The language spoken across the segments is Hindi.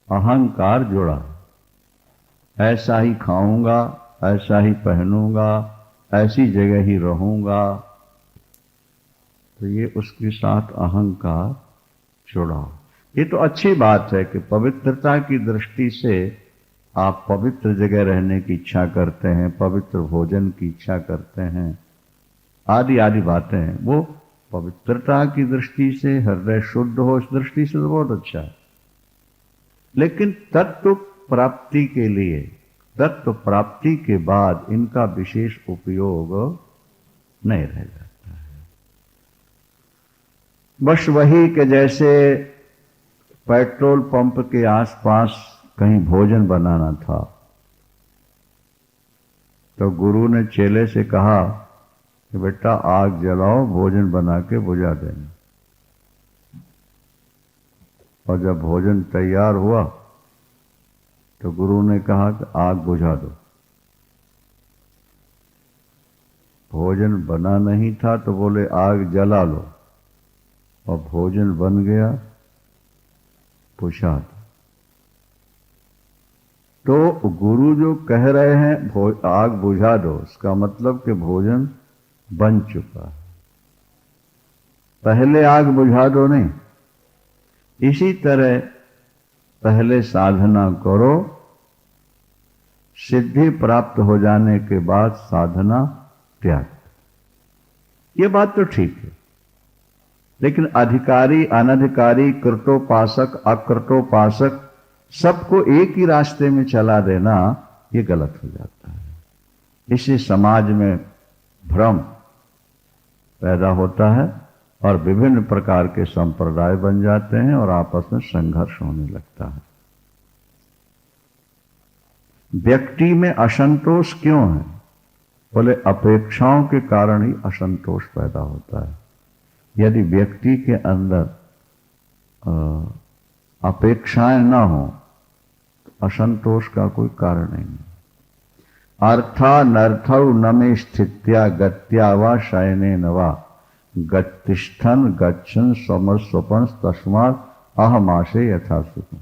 अहंकार जुड़ा। ऐसा ही खाऊंगा, ऐसा ही पहनूंगा, ऐसी जगह ही रहूंगा, तो ये उसके साथ अहंकार जुड़ा। ये तो अच्छी बात है कि पवित्रता की दृष्टि से आप पवित्र जगह रहने की इच्छा करते हैं, पवित्र भोजन की इच्छा करते हैं, आदि आदि बातें हैं। वो पवित्रता की दृष्टि से, हृदय शुद्ध हो इस दृष्टि से तो बहुत अच्छा है। लेकिन तत्व प्राप्ति के लिए, तत्व प्राप्ति के बाद इनका विशेष उपयोग नहीं रह जाता है। बस वही कि जैसे पेट्रोल पंप के आसपास कहीं भोजन बनाना था, तो गुरु ने चेले से कहा कि बेटा आग जलाओ, भोजन बना के बुझा देना। और जब भोजन तैयार हुआ तो गुरु ने कहा कि आग बुझा दो। भोजन बना नहीं था तो बोले आग जला लो, और भोजन बन गया, बुझा दो। तो गुरु जो कह रहे हैं आग बुझा दो, इसका मतलब कि भोजन बन चुका है, पहले आग बुझा दो नहीं। इसी तरह पहले साधना करो, सिद्धि प्राप्त हो जाने के बाद साधना त्याग। ये बात तो ठीक है, लेकिन अधिकारी अनधिकारी, कृतोपासक अकृतोपासक सबको एक ही रास्ते में चला देना, ये गलत हो जाता है। इससे समाज में भ्रम पैदा होता है और विभिन्न प्रकार के संप्रदाय बन जाते हैं और आपस में संघर्ष होने लगता है। व्यक्ति में असंतोष क्यों है? बोले अपेक्षाओं के कारण ही असंतोष पैदा होता है। यदि व्यक्ति के अंदर अपेक्षाएं ना हो तो असंतोष का कोई कारण नहीं है। अर्था नर्थौ न मे स्थित्या गत्या वा शयने न वा गतिष्ठन गच्छन स्वपन तस्मात् अहमाशे यथा सुखम।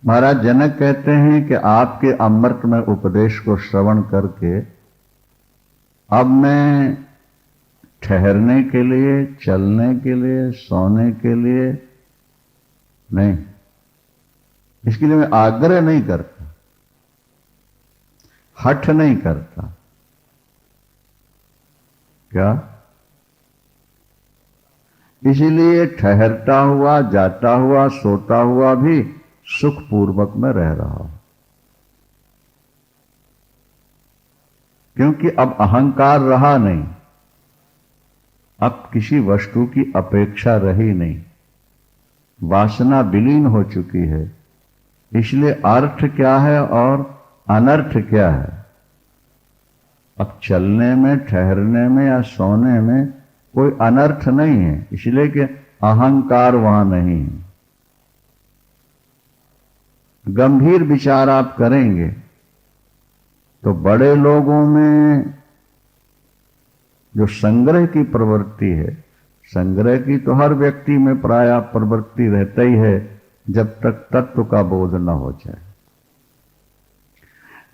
महाराज जनक कहते हैं कि आपके अमृतमय उपदेश को श्रवण करके अब मैं ठहरने के लिए, चलने के लिए, सोने के लिए नहीं, इसके लिए मैं आग्रह नहीं करता, हठ नहीं करता। क्या? इसीलिए ठहरता हुआ, जाता हुआ, सोता हुआ भी सुखपूर्वक में रह रहा हूं, क्योंकि अब अहंकार रहा नहीं, अब किसी वस्तु की अपेक्षा रही नहीं, वासना विलीन हो चुकी है। इसलिए अर्थ क्या है और अनर्थ क्या है? अब चलने में, ठहरने में या सोने में कोई अनर्थ नहीं है, इसलिए कि अहंकार वहां नहीं है। गंभीर विचार आप करेंगे तो बड़े लोगों में जो संग्रह की प्रवृत्ति है, संग्रह की तो हर व्यक्ति में प्रायः प्रवृत्ति रहता ही है जब तक तत्व का बोध न हो जाए।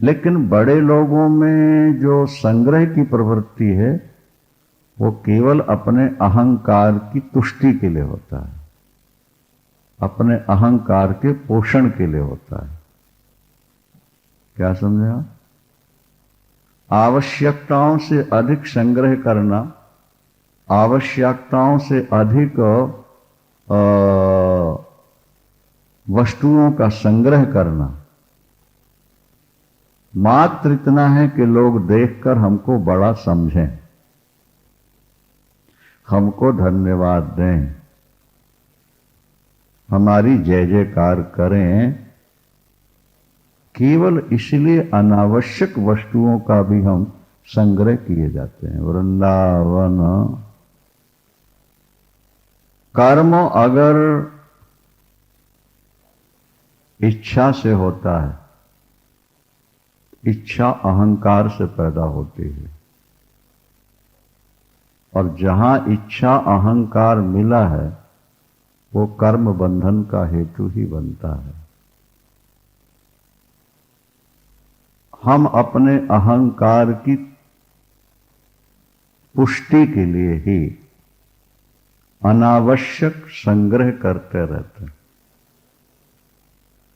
लेकिन बड़े लोगों में जो संग्रह की प्रवृत्ति है वो केवल अपने अहंकार की तुष्टि के लिए होता है, अपने अहंकार के पोषण के लिए होता है। क्या समझे आप? आवश्यकताओं से अधिक संग्रह करना, आवश्यकताओं से अधिक वस्तुओं का संग्रह करना मात्र इतना है कि लोग देखकर हमको बड़ा समझें, हमको धन्यवाद दें, हमारी जय जयकार करें। केवल इसलिए अनावश्यक वस्तुओं का भी हम संग्रह किए जाते हैं। वृंदावन कर्म अगर इच्छा से होता है, इच्छा अहंकार से पैदा होती है, और जहां इच्छा अहंकार मिला है वो कर्म बंधन का हेतु ही बनता है। हम अपने अहंकार की पुष्टि के लिए ही अनावश्यक संग्रह करते रहते हैं।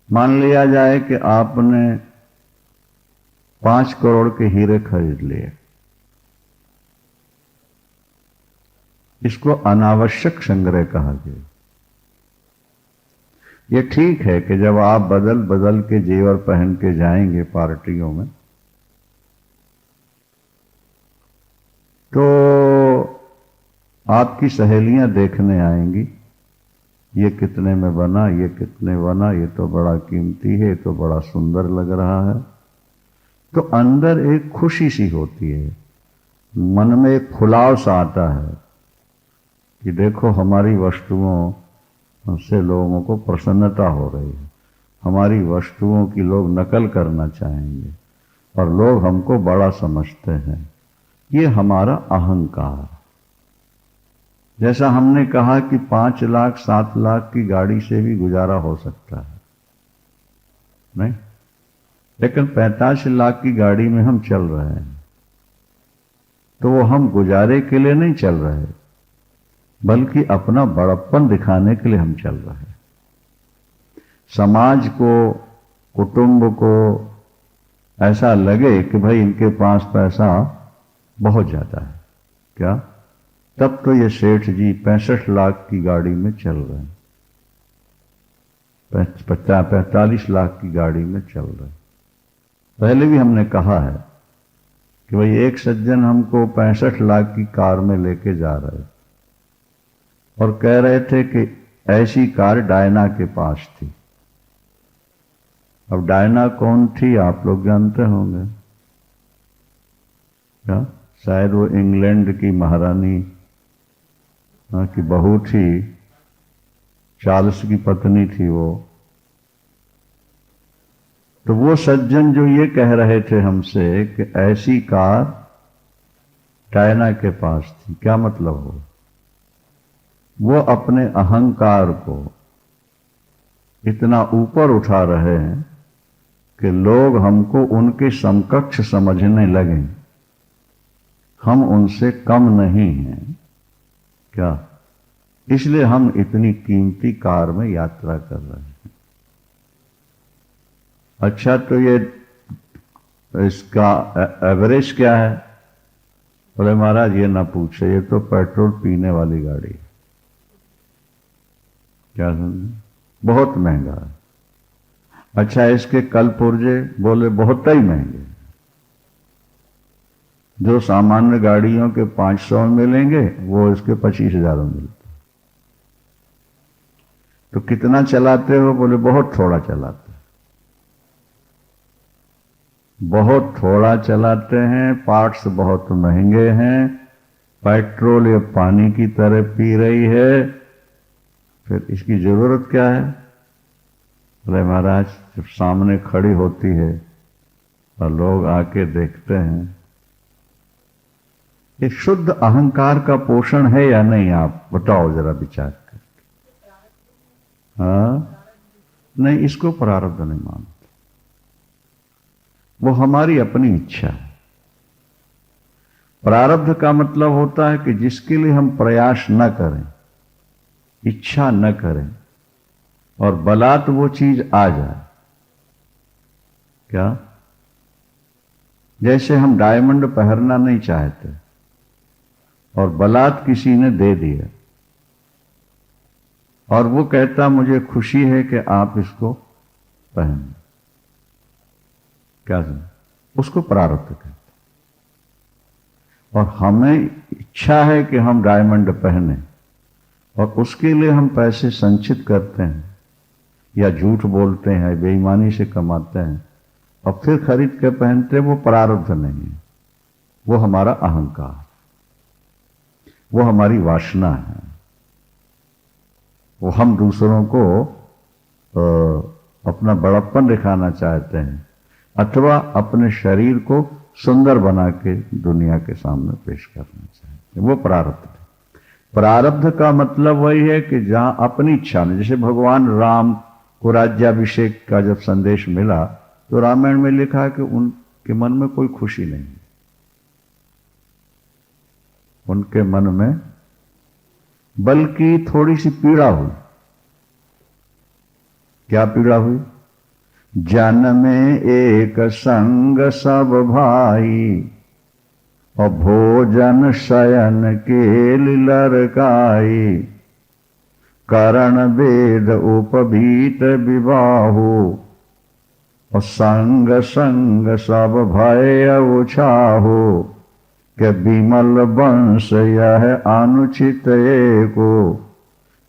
मान लिया जाए कि आपने 5 करोड़ के हीरे खरीद लिए, इसको अनावश्यक संग्रह कहा गया। ये ठीक है कि जब आप बदल बदल के जेवर पहन के जाएंगे पार्टियों में, तो आपकी सहेलियां देखने आएंगी, ये कितने में बना, ये कितने बना, ये तो बड़ा कीमती है, ये तो बड़ा सुंदर लग रहा है। तो अंदर एक खुशी सी होती है, मन में एक खुलाव सा आता है कि देखो हमारी वस्तुओं से लोगों को प्रसन्नता हो रही है, हमारी वस्तुओं की लोग नकल करना चाहेंगे और लोग हमको बड़ा समझते हैं। ये हमारा अहंकार। जैसा हमने कहा कि 5 लाख 7 लाख की गाड़ी से भी गुजारा हो सकता है, नहीं, लेकिन 45 लाख की गाड़ी में हम चल रहे हैं, तो वो हम गुजारे के लिए नहीं चल रहे, बल्कि अपना बड़प्पन दिखाने के लिए हम चल रहे हैं। समाज को, कुटुंब को ऐसा लगे कि भाई इनके पास पैसा बहुत ज्यादा है। क्या? तब तो ये सेठ जी 65 लाख की गाड़ी में चल रहे हैं, 45 लाख की गाड़ी में चल रहे हैं। पहले भी हमने कहा है कि भाई एक सज्जन हमको 65 लाख की कार में लेके जा रहे और कह रहे थे कि ऐसी कार डायना के पास थी। अब डायना कौन थी आप लोग जानते होंगे क्या? शायद वो इंग्लैंड की महारानी की बहू थी, चार्ल्स की पत्नी थी वो। तो वो सज्जन जो ये कह रहे थे हमसे कि ऐसी कार डायना के पास थी, क्या मतलब हो? वो अपने अहंकार को इतना ऊपर उठा रहे हैं कि लोग हमको उनके समकक्ष समझने लगे, हम उनसे कम नहीं हैं। क्या? इसलिए हम इतनी कीमती कार में यात्रा कर रहे हैं। अच्छा, तो ये इसका एवरेज क्या है? बोले महाराज ये ना पूछे, ये तो पेट्रोल पीने वाली गाड़ी है। क्या समझे? बहुत महंगा है। अच्छा, इसके कल पुर्जे? बोले बहुत ही महंगे, जो सामान्य गाड़ियों के 500 में मिलेंगे वो इसके 25,000 में मिलते। तो कितना चलाते हो? बोले बहुत थोड़ा चलाते हैं। बहुत थोड़ा चलाते हैं, पार्ट्स बहुत महंगे हैं, पेट्रोल ये पानी की तरह पी रही है, फिर इसकी जरूरत क्या है? बोले महाराज जब सामने खड़ी होती है और लोग आके देखते हैं, ये शुद्ध अहंकार का पोषण है या नहीं? आप बताओ जरा विचार करके। हाँ, नहीं, इसको प्रारब्ध नहीं मानते। वो हमारी अपनी इच्छा है। प्रारब्ध का मतलब होता है कि जिसके लिए हम प्रयास न करें, इच्छा न करें और बलात् वो चीज आ जाए। क्या? जैसे हम डायमंड पहनना नहीं चाहते और बलात् किसी ने दे दिया और वो कहता मुझे खुशी है कि आप इसको पहन। क्या समझ? उसको प्रारब्ध कहते। और हमें इच्छा है कि हम डायमंड पहने और उसके लिए हम पैसे संचित करते हैं या झूठ बोलते हैं, बेईमानी से कमाते हैं और फिर खरीद के पहनते हैं। वो प्रारब्ध नहीं है, वो हमारा अहंकार, वो हमारी वासना है। वो हम दूसरों को अपना बड़प्पन दिखाना चाहते हैं अथवा अपने शरीर को सुंदर बना के दुनिया के सामने पेश करना चाहते हैं। वो प्रारब्ध है। प्रारब्ध का मतलब वही है कि जहां अपनी इच्छा में, जैसे भगवान राम को राज्याभिषेक का जब संदेश मिला तो रामायण में लिखा है कि उनके मन में कोई खुशी नहीं, उनके मन में बल्कि थोड़ी सी पीड़ा हुई। क्या पीड़ा हुई? जन में एक संग सब भाई, और भोजन शयन के लरकाई, करण वेद उपबीत विबाहु, और संग संग सब भय उछाहो, के विमल वंश यह अनुचित एको,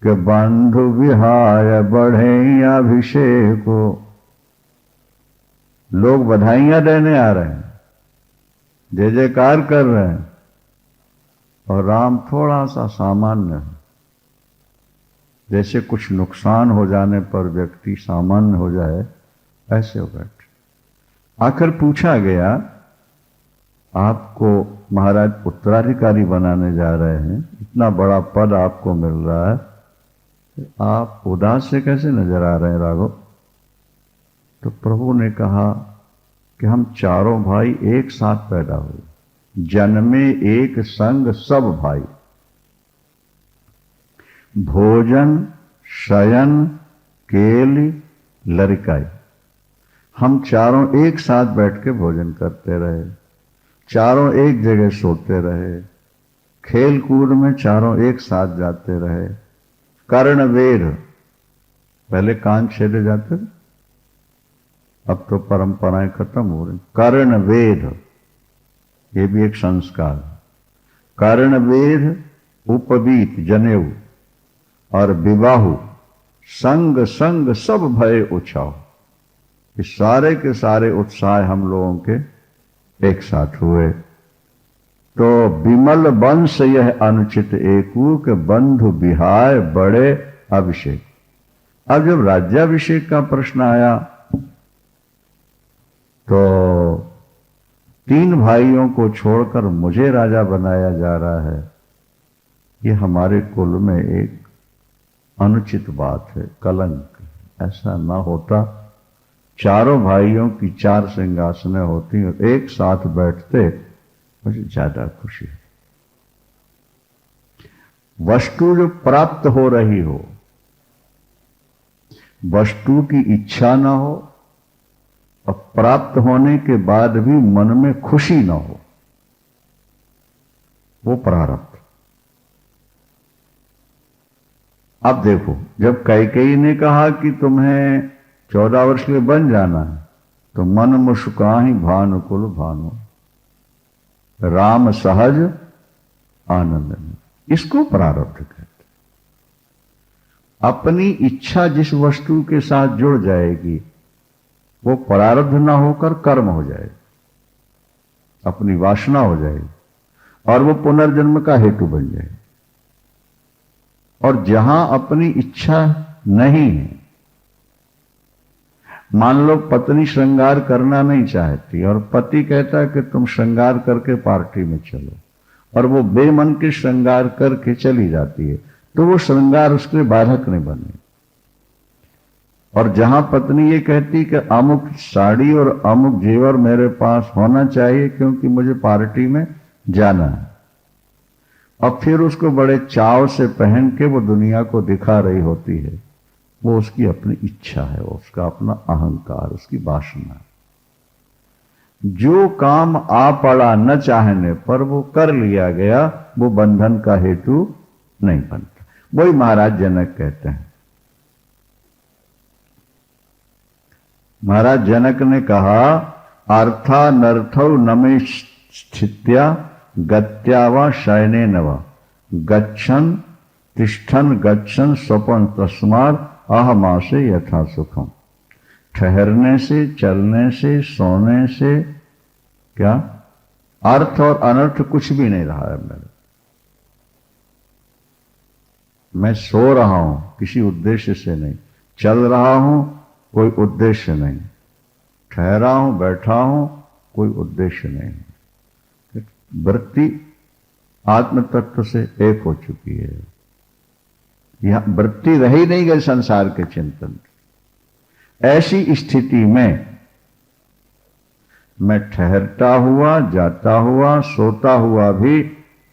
के बंधु विहाय बढ़े अभिषेको। लोग बधाइयां देने आ रहे हैं, जय जयकार कर रहे हैं, और राम थोड़ा सा सामान्य है। जैसे कुछ नुकसान हो जाने पर व्यक्ति सामान्य हो जाए, ऐसे हो बैठे। आखिर पूछा गया, आपको महाराज उत्तराधिकारी बनाने जा रहे हैं, इतना बड़ा पद आपको मिल रहा है, आप उदास से कैसे नजर आ रहे हैं राघव? तो प्रभु ने कहा कि हम चारों भाई एक साथ पैदा हुए, जन्मे एक संग सब भाई, भोजन शयन केली लरिकाई। हम चारों एक साथ बैठ के भोजन करते रहे, चारों एक जगह सोते रहे, खेल कूद में चारों एक साथ जाते रहे। कर्ण वेद, पहले कान छेदे जाते थे, अब तो परंपराएं खत्म हो रही। कर्ण वेद, ये भी एक संस्कार। कर्ण वेद उपवीत जनेऊ, और विवाहु संग संग सब भय उछाओ। इस सारे के सारे उत्साह हम लोगों के एक साथ हुए। तो विमल वंश यह अनुचित एकू, के बंधु विहाय बड़े अभिषेक। अब जब राज्याभिषेक का प्रश्न आया तो 3 भाइयों को छोड़कर मुझे राजा बनाया जा रहा है, ये हमारे कुल में एक अनुचित बात है, कलंक। ऐसा ना होता, चारों भाइयों की 4 सिंहासनें होती और एक साथ बैठते, मुझे ज्यादा खुशी है। वस्तु जो प्राप्त हो रही हो, वस्तु की इच्छा ना हो और प्राप्त होने के बाद भी मन में खुशी ना हो, वो प्रारब्ध। अब देखो, जब कैकेयी ने कहा कि तुम्हें 14 वर्ष के लिए बन जाना है, तो मन मुस्काहि भानुकुल भानु, राम सहज आनंद में, इसको प्रारब्ध कहते। अपनी इच्छा जिस वस्तु के साथ जुड़ जाएगी वो प्रारब्ध ना होकर कर्म हो जाएगी, अपनी वासना हो जाएगी, और वो पुनर्जन्म का हेतु बन जाएगी। और जहां अपनी इच्छा नहीं है, मान लो पत्नी श्रृंगार करना नहीं चाहती और पति कहता है कि तुम श्रृंगार करके पार्टी में चलो, और वो बेमन के श्रृंगार करके चली जाती है, तो वो श्रृंगार उसके लिए बाधक नहीं बने। और जहां पत्नी ये कहती कि अमुक साड़ी और अमुक जेवर मेरे पास होना चाहिए क्योंकि मुझे पार्टी में जाना है, अब फिर उसको बड़े चाव से पहन के वो दुनिया को दिखा रही होती है, वो उसकी अपनी इच्छा है, वो उसका अपना अहंकार, उसकी वासना। जो काम आ पड़ा न चाहने पर वो कर लिया गया, वो बंधन का हेतु नहीं बनता। वही महाराज जनक कहते हैं। महाराज जनक ने कहा, अर्था नर्थौ नमे स्थित्या गत्या वा शयने नवा गच्छन तिष्ठन गच्छन स्वपन तस्मात् अहमासे यथा सुखम। ठहरने से, चलने से, सोने से क्या अर्थ और अनर्थ कुछ भी नहीं रहा है मेरे। मैं सो रहा हूं किसी उद्देश्य से नहीं, चल रहा हूं कोई उद्देश्य नहीं, ठहरा हूं बैठा हूं कोई उद्देश्य नहीं। वृत्ति आत्म तत्व से एक हो चुकी है। यह वृत्ति रह ही नहीं गई संसार के चिंतन की। ऐसी स्थिति में मैं ठहरता हुआ, जाता हुआ, सोता हुआ भी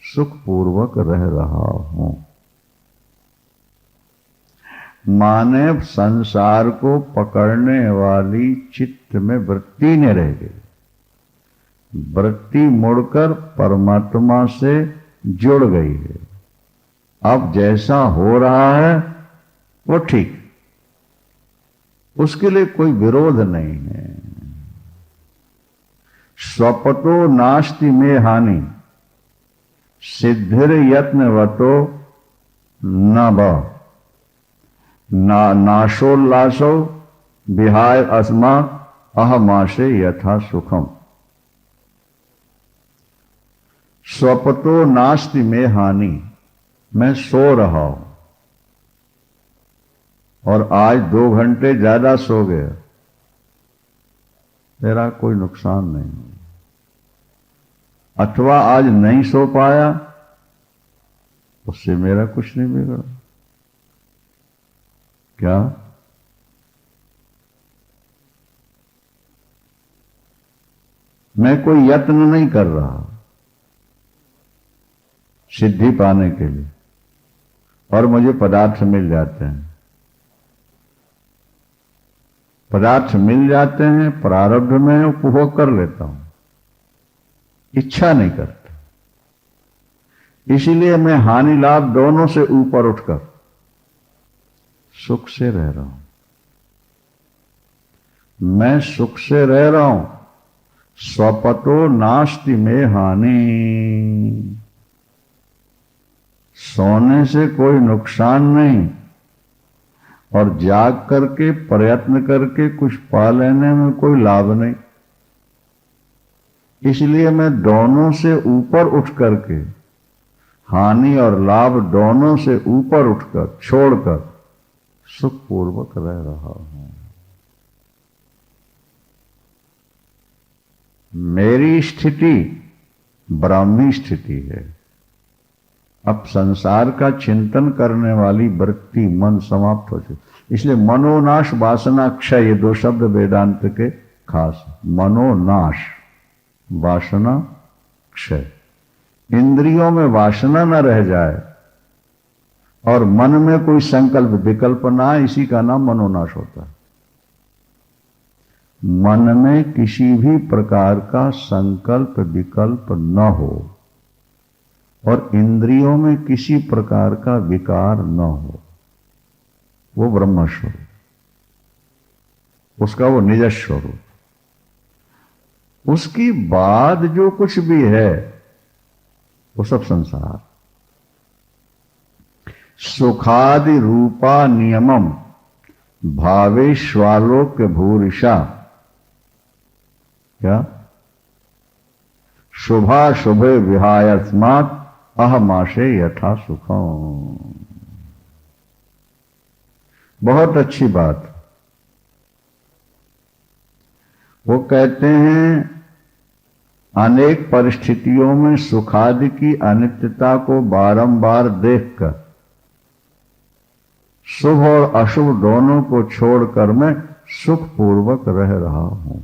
सुखपूर्वक रह रहा हूं। माने संसार को पकड़ने वाली चित्त में वृत्ति न रह गई। वृत्ति मुड़कर परमात्मा से जुड़ गई है। अब जैसा हो रहा है वो ठीक, उसके लिए कोई विरोध नहीं है। स्वपतो नास्ति में हानि, सिद्धिर यत्नवतो न ब नाशोल्लासो विहाय अस्मा अहमाशे यथा सुखम। स्वपतो नास्ति में हानि, मैं सो रहा हूं और आज 2 घंटे ज्यादा सो गया, मेरा कोई नुकसान नहीं। अथवा आज नहीं सो पाया, उससे मेरा कुछ नहीं बिगड़ा। क्या मैं कोई यत्न नहीं कर रहा सिद्धि पाने के लिए, और मुझे पदार्थ मिल जाते हैं। पदार्थ मिल जाते हैं, प्रारब्ध में उपभोग कर लेता हूं, इच्छा नहीं करता। इसीलिए मैं हानि लाभ दोनों से ऊपर उठकर सुख से रह रहा हूं। मैं सुख से रह रहा हूं। स्वपतो नास्ति में हानि, सोने से कोई नुकसान नहीं और जाग करके प्रयत्न करके कुछ पा लेने में कोई लाभ नहीं। इसलिए मैं दोनों से ऊपर उठ करके, हानि और लाभ दोनों से ऊपर उठकर, छोड़कर सुखपूर्वक रह रहा हूं। मेरी स्थिति ब्राह्मी स्थिति है। अब संसार का चिंतन करने वाली वृत्ति मन समाप्त हो चुकी। इसलिए मनोनाश वासना क्षय, ये 2 शब्द वेदांत के खास। मनोनाश, वासना क्षय। इंद्रियों में वासना न रह जाए और मन में कोई संकल्प विकल्प ना आए, इसी का नाम मनोनाश होता है। मन में किसी भी प्रकार का संकल्प विकल्प न हो और इंद्रियों में किसी प्रकार का विकार न हो, वो ब्रह्म स्वरूप, उसका वो निज स्वरूप। उसकी बाद जो कुछ भी है वो सब संसार। सुखादि रूपा नियमम भावे श्वालोक्य भूरिशा। क्या? शुभा शुभे विहायस्मात् अहमाशे यथा सुखम। बहुत अच्छी बात। वो कहते हैं अनेक परिस्थितियों में सुखादि की अनित्यता को बारंबार देखकर शुभ और अशुभ दोनों को छोड़कर मैं सुखपूर्वक रह रहा हूं।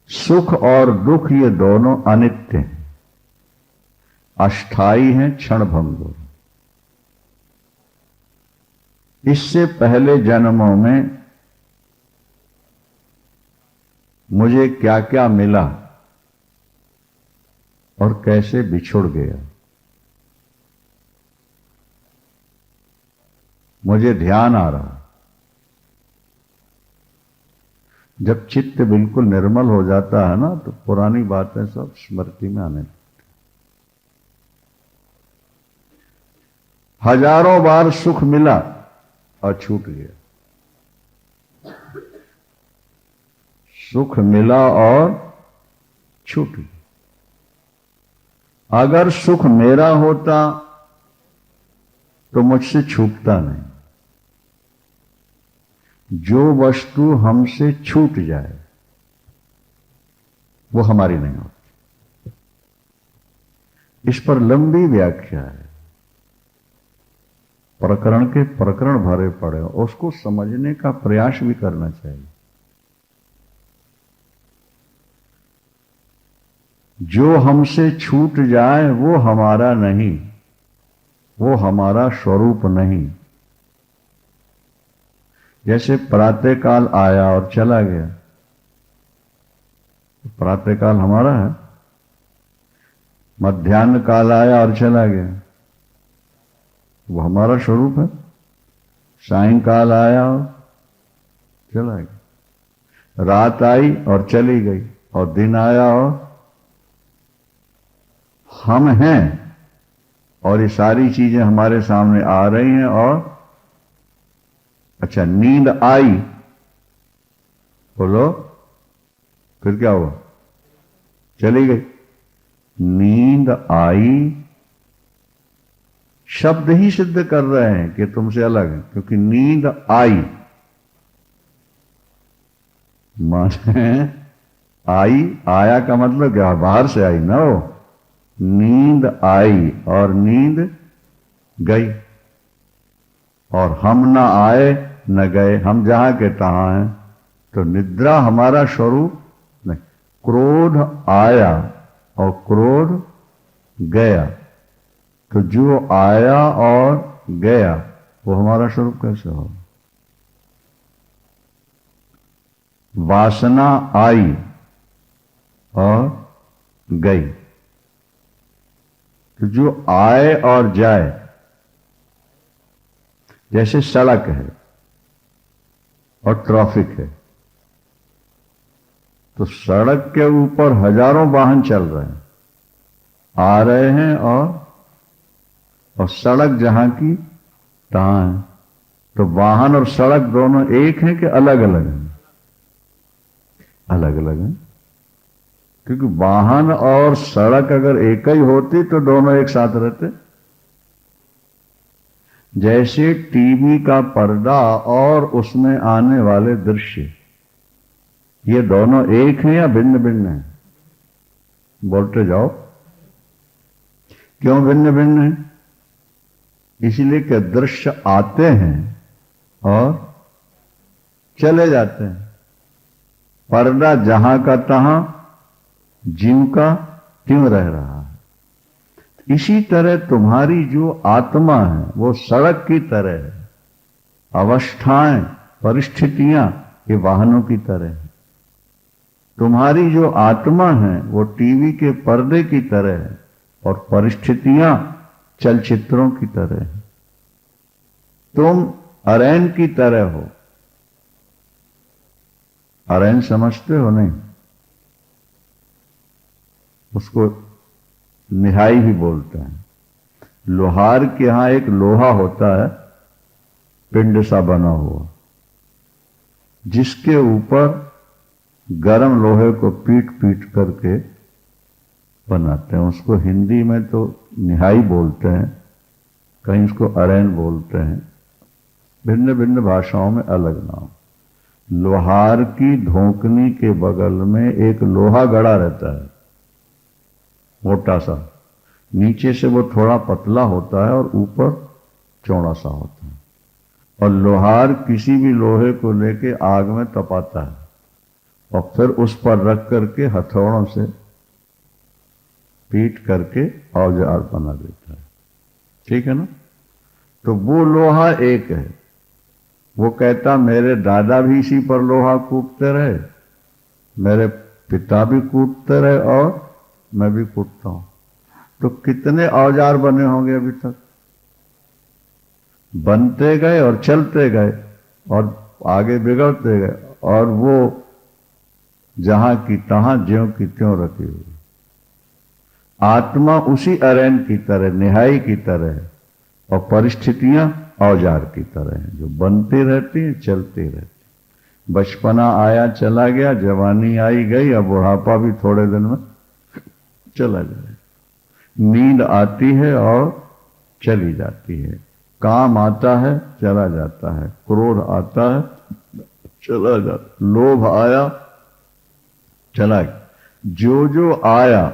सुख और दुख ये दोनों अनित्य हैं, अस्थाई हैं, क्षणभंगुर। इससे पहले जन्मों में मुझे क्या क्या मिला और कैसे बिछुड़ गया, मुझे ध्यान आ रहा। जब चित्त बिल्कुल निर्मल हो जाता है ना, तो पुरानी बातें सब स्मृति में आने लगती। हजारों बार सुख मिला और छूट गया, सुख मिला और छूट गया। अगर सुख मेरा होता तो मुझसे छूटता नहीं। जो वस्तु हमसे छूट जाए वो हमारी नहीं होती। इस पर लंबी व्याख्या है, प्रकरण के प्रकरण भरे पड़े, उसको समझने का प्रयास भी करना चाहिए। जो हमसे छूट जाए वो हमारा नहीं, वो हमारा स्वरूप नहीं। जैसे प्रातःकाल आया और चला गया, प्रातःकाल हमारा है। मध्याह्न काल आया और चला गया, वो हमारा स्वरूप है। सायंकाल आया और चला गया, रात आई और चली गई, और दिन आया और हम हैं, और ये सारी चीजें हमारे सामने आ रही हैं। और अच्छा, नींद आई, बोलो, फिर क्या हुआ? चली गई। नींद आई शब्द ही सिद्ध कर रहे हैं कि तुमसे अलग है, क्योंकि नींद आई माने आई, आया का मतलब क्या? बाहर से आई ना। वो नींद आई और नींद गई, और हम ना आए न गए, हम जहां के तहां हैं। तो निद्रा हमारा स्वरूप नहीं। क्रोध आया और क्रोध गया, तो जो आया और गया वो हमारा स्वरूप कैसे हो? वासना आई और गई, तो जो आए और जाए, जैसे सड़क है और ट्रैफिक है, तो सड़क के ऊपर हजारों वाहन चल रहे हैं, आ रहे हैं, और सड़क जहां की तहां है। तो वाहन और सड़क दोनों एक हैं कि अलग अलग हैं? अलग अलग हैं, क्योंकि वाहन और सड़क अगर एक ही होती तो दोनों एक साथ रहते। जैसे टीवी का पर्दा और उसमें आने वाले दृश्य, ये दोनों एक हैं या भिन्न भिन्न हैं? बोलते जाओ, क्यों भिन्न भिन्न हैं? इसलिए कि दृश्य आते हैं और चले जाते हैं। पर्दा जहां का तहां, ज्यों का त्यों रह रहा है। इसी तरह तुम्हारी जो आत्मा है वो सड़क की तरह है, अवस्थाएं, परिस्थितियां ये वाहनों की तरह है। तुम्हारी जो आत्मा है वो टीवी के पर्दे की तरह है, और परिस्थितियां चलचित्रों की तरह है। तुम अरैन की तरह हो। अरैन समझते हो? नहीं, उसको निहाई भी बोलते हैं। लोहार के यहां एक लोहा होता है, पिंड सा बना हुआ, जिसके ऊपर गरम लोहे को पीट पीट करके बनाते हैं। उसको हिंदी में तो निहाई बोलते हैं, कहीं उसको अरैन बोलते हैं, भिन्न भिन्न भाषाओं में अलग नाम। लोहार की धोकनी के बगल में एक लोहा गड़ा रहता है, मोटा सा, नीचे से वो थोड़ा पतला होता है और ऊपर चौड़ा सा होता है। और लोहार किसी भी लोहे को लेके आग में तपाता है और फिर उस पर रख करके हथौड़ों से पीट करके औजार बना देता है। ठीक है ना? तो वो लोहा एक है। वो कहता मेरे दादा भी इसी पर लोहा कूटते रहे, मेरे पिता भी कूटते रहे, और मैं भी कूटता हूं। तो कितने औजार बने होंगे अभी तक? बनते गए और चलते गए और आगे बिगड़ते गए, और वो जहां की तहां ज्यों की त्यों रखी हुई। आत्मा उसी अरैन की तरह, निहाई की तरह है, और परिस्थितियां औजार की तरह हैं, जो बनती रहती हैं, चलती रहती। बचपना आया चला गया, जवानी आई गई, अब बुढ़ापा भी थोड़े दिन में चला जाए। नींद आती है और चली जाती है, काम आता है चला जाता है, क्रोध आता है चला जाता, लोभ आया चला गया। जो जो आया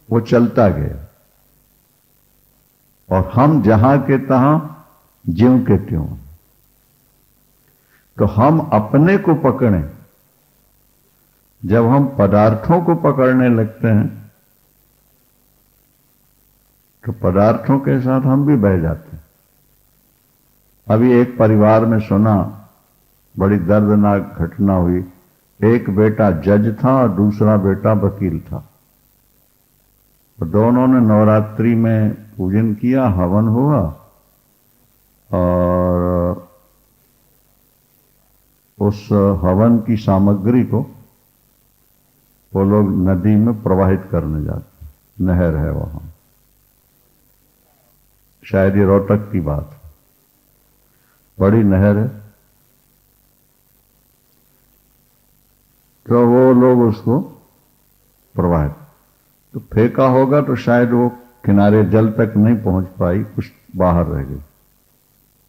वो चलता गया, और हम जहां के तहां ज्यों के त्यों। तो हम अपने को पकड़ें, जब हम पदार्थों को पकड़ने लगते हैं तो पदार्थों के साथ हम भी बह जाते हैं। अभी एक परिवार में सुना, बड़ी दर्दनाक घटना हुई। एक बेटा जज था और दूसरा बेटा वकील था। तो दोनों ने नवरात्रि में पूजन किया, हवन हुआ, और उस हवन की सामग्री को वो लोग नदी में प्रवाहित करने जाते। नहर है वहां, शायद ये रोहतक की बात है, बड़ी नहर है। तो वो लोग उसको प्रवाहित, तो फेंका होगा तो शायद वो किनारे जल तक नहीं पहुंच पाई, कुछ बाहर रह गई।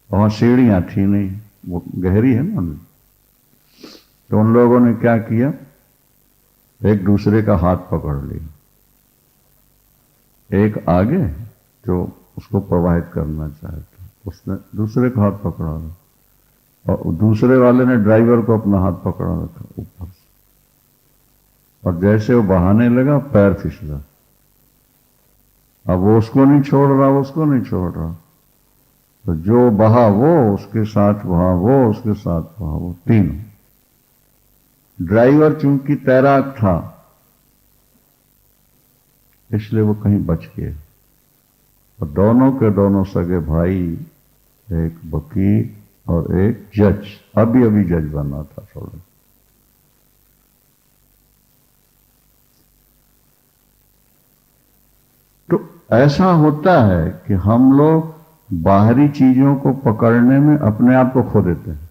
वहां सीढ़ियां थी नहीं, वो गहरी है ना। तो उन लोगों ने क्या किया, एक दूसरे का हाथ पकड़ लिया, एक आगे जो उसको प्रवाहित करना चाहता, उसने दूसरे का हाथ पकड़ा, और दूसरे वाले ने ड्राइवर को अपना हाथ पकड़ा रखा ऊपर से, और जैसे वो बहाने लगा पैर फिसला। अब वो उसको नहीं छोड़ रहा, उसको नहीं छोड़ रहा, तो जो बहा वो उसके साथ बहा, वो उसके साथ बहा, वो तीनों। ड्राइवर चूंकि तैराक था इसलिए वो कहीं बच गए, और दोनों के दोनों सगे भाई, एक वकील और एक जज, अभी अभी जज बना था थोड़ा। तो ऐसा होता है कि हम लोग बाहरी चीजों को पकड़ने में अपने आप को खो देते हैं।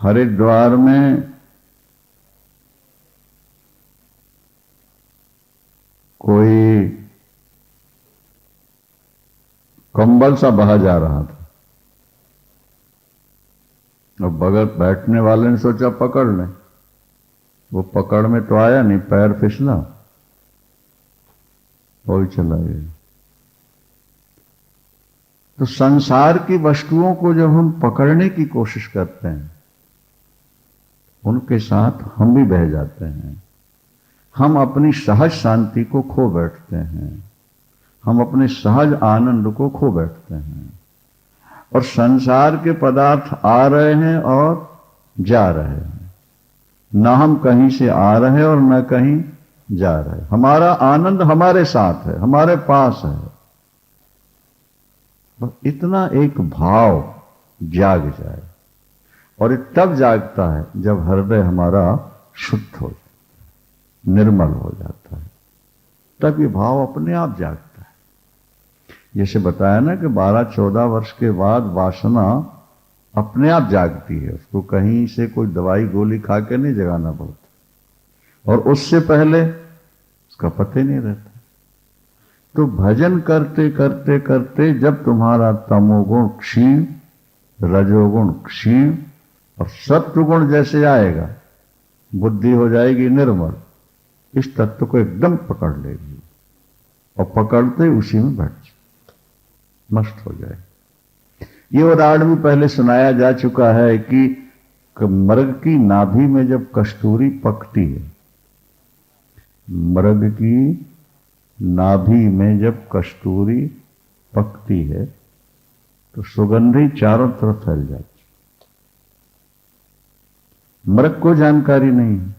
हरिद्वार में कोई कंबल सा बहा जा रहा था, और बगल बैठने वाले ने सोचा पकड़ लें। वो पकड़ में तो आया नहीं, पैर फिसला, वो ही चला गया। तो संसार की वस्तुओं को जब हम पकड़ने की कोशिश करते हैं, उनके साथ हम भी बह जाते हैं। हम अपनी सहज शांति को खो बैठते हैं, हम अपने सहज आनंद को खो बैठते हैं, और संसार के पदार्थ आ रहे हैं और जा रहे हैं। न हम कहीं से आ रहे और न कहीं जा रहे। हमारा आनंद हमारे साथ है, हमारे पास है। बस इतना एक भाव जाग जाए, और ये तब जागता है जब हृदय हमारा शुद्ध हो जाए, निर्मल हो जाता है, तब ये भाव अपने आप जागता है। जैसे बताया ना कि 12-14 वर्ष के बाद वासना अपने आप जागती है, उसको कहीं से कोई दवाई गोली खा के नहीं जगाना पड़ता, और उससे पहले उसका पता ही नहीं रहता। तो भजन करते करते करते जब तुम्हारा तमोगुण क्षीण, रजोगुण क्षीण और सत्वगुण जैसे आएगा, बुद्धि हो जाएगी निर्मल, इस तत्व को एकदम पकड़ लेगी, और पकड़ते उसी में बैठ जाए, मस्त हो जाए। ये उदाहरण भी पहले सुनाया जा चुका है कि मृग की नाभि में जब कस्तूरी पकती है, मृग की नाभि में जब कस्तूरी पकती है तो सुगंधी चारों तरफ फैल जाती। मृग को जानकारी नहीं है,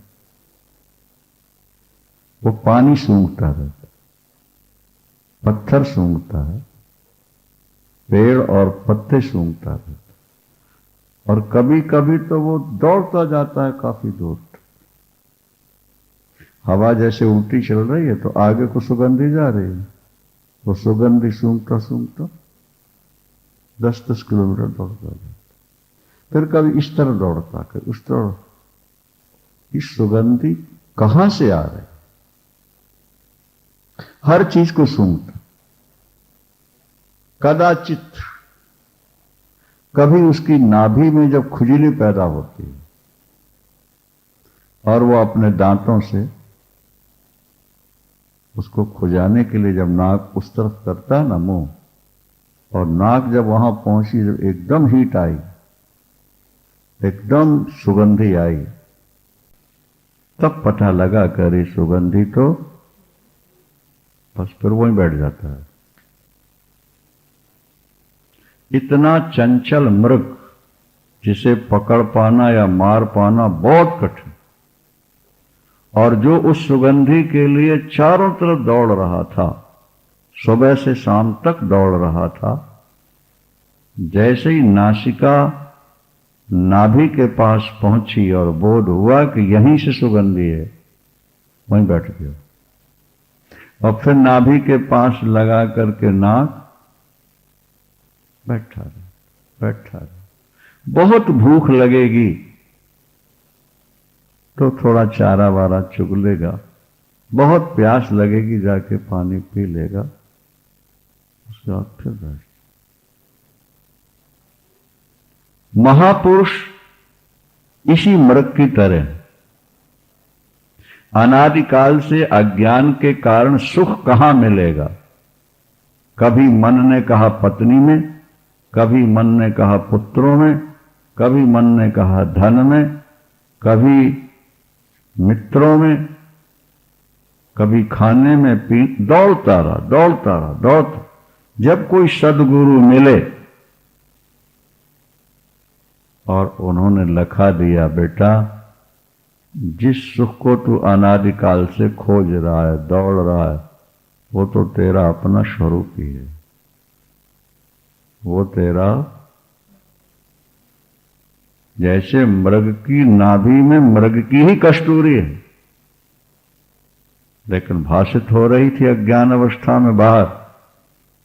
वो पानी सूंघता रहता, पत्थर सूंघता है, पेड़ और पत्ते सूंघता रहता, और कभी कभी तो वो दौड़ता जाता है काफी दूर। हवा जैसे उल्टी चल रही है तो आगे को सुगंधी जा रही है, वो सुगंधी सूंघता सूंघता 10-10 किलोमीटर दौड़ता जाता, फिर कभी इस तरह दौड़ता, फिर उस तरह। इस सुगंधी कहां से आ रही? हर चीज को सूंघता, कभी उसकी नाभि में जब खुजली पैदा होती है और वो अपने दांतों से उसको खुजाने के लिए जब नाक उस तरफ करता है ना मुंह, और नाक जब वहां पहुंची, जब एकदम हीट आई, एकदम सुगंधी आई, तब पता लगा कि सुगंधी तो बस फिर वहीं बैठ जाता है। इतना चंचल मृग जिसे पकड़ पाना या मार पाना बहुत कठिन, और जो उस सुगंधी के लिए चारों तरफ दौड़ रहा था, सुबह से शाम तक दौड़ रहा था, जैसे ही नासिका नाभि के पास पहुंची और बोध हुआ कि यहीं से सुगंधी है, वहीं बैठ गया। और फिर नाभि के पास लगा करके नाक बैठा रहा। बहुत भूख लगेगी तो थोड़ा चारा वारा चुग लेगा, बहुत प्यास लगेगी जाके पानी पी लेगा, उसके बाद फिर बैठ। महापुरुष इसी मृग की तरह अनादिकाल से अज्ञान के कारण सुख कहां मिलेगा, कभी मन ने कहा पत्नी में, कभी मन ने कहा पुत्रों में, कभी मन ने कहा धन में, कभी मित्रों में, कभी खाने में, दौड़ता रहा। जब कोई सदगुरु मिले और उन्होंने लखा दिया, बेटा जिस सुख को तू अनादिकाल से खोज रहा है, दौड़ रहा है, वो तो तेरा अपना स्वरूप ही है, वो तेरा, जैसे मृग की नाभि में मृग की ही कस्तूरी है, लेकिन भाषित हो रही थी अज्ञान अवस्था में बाहर,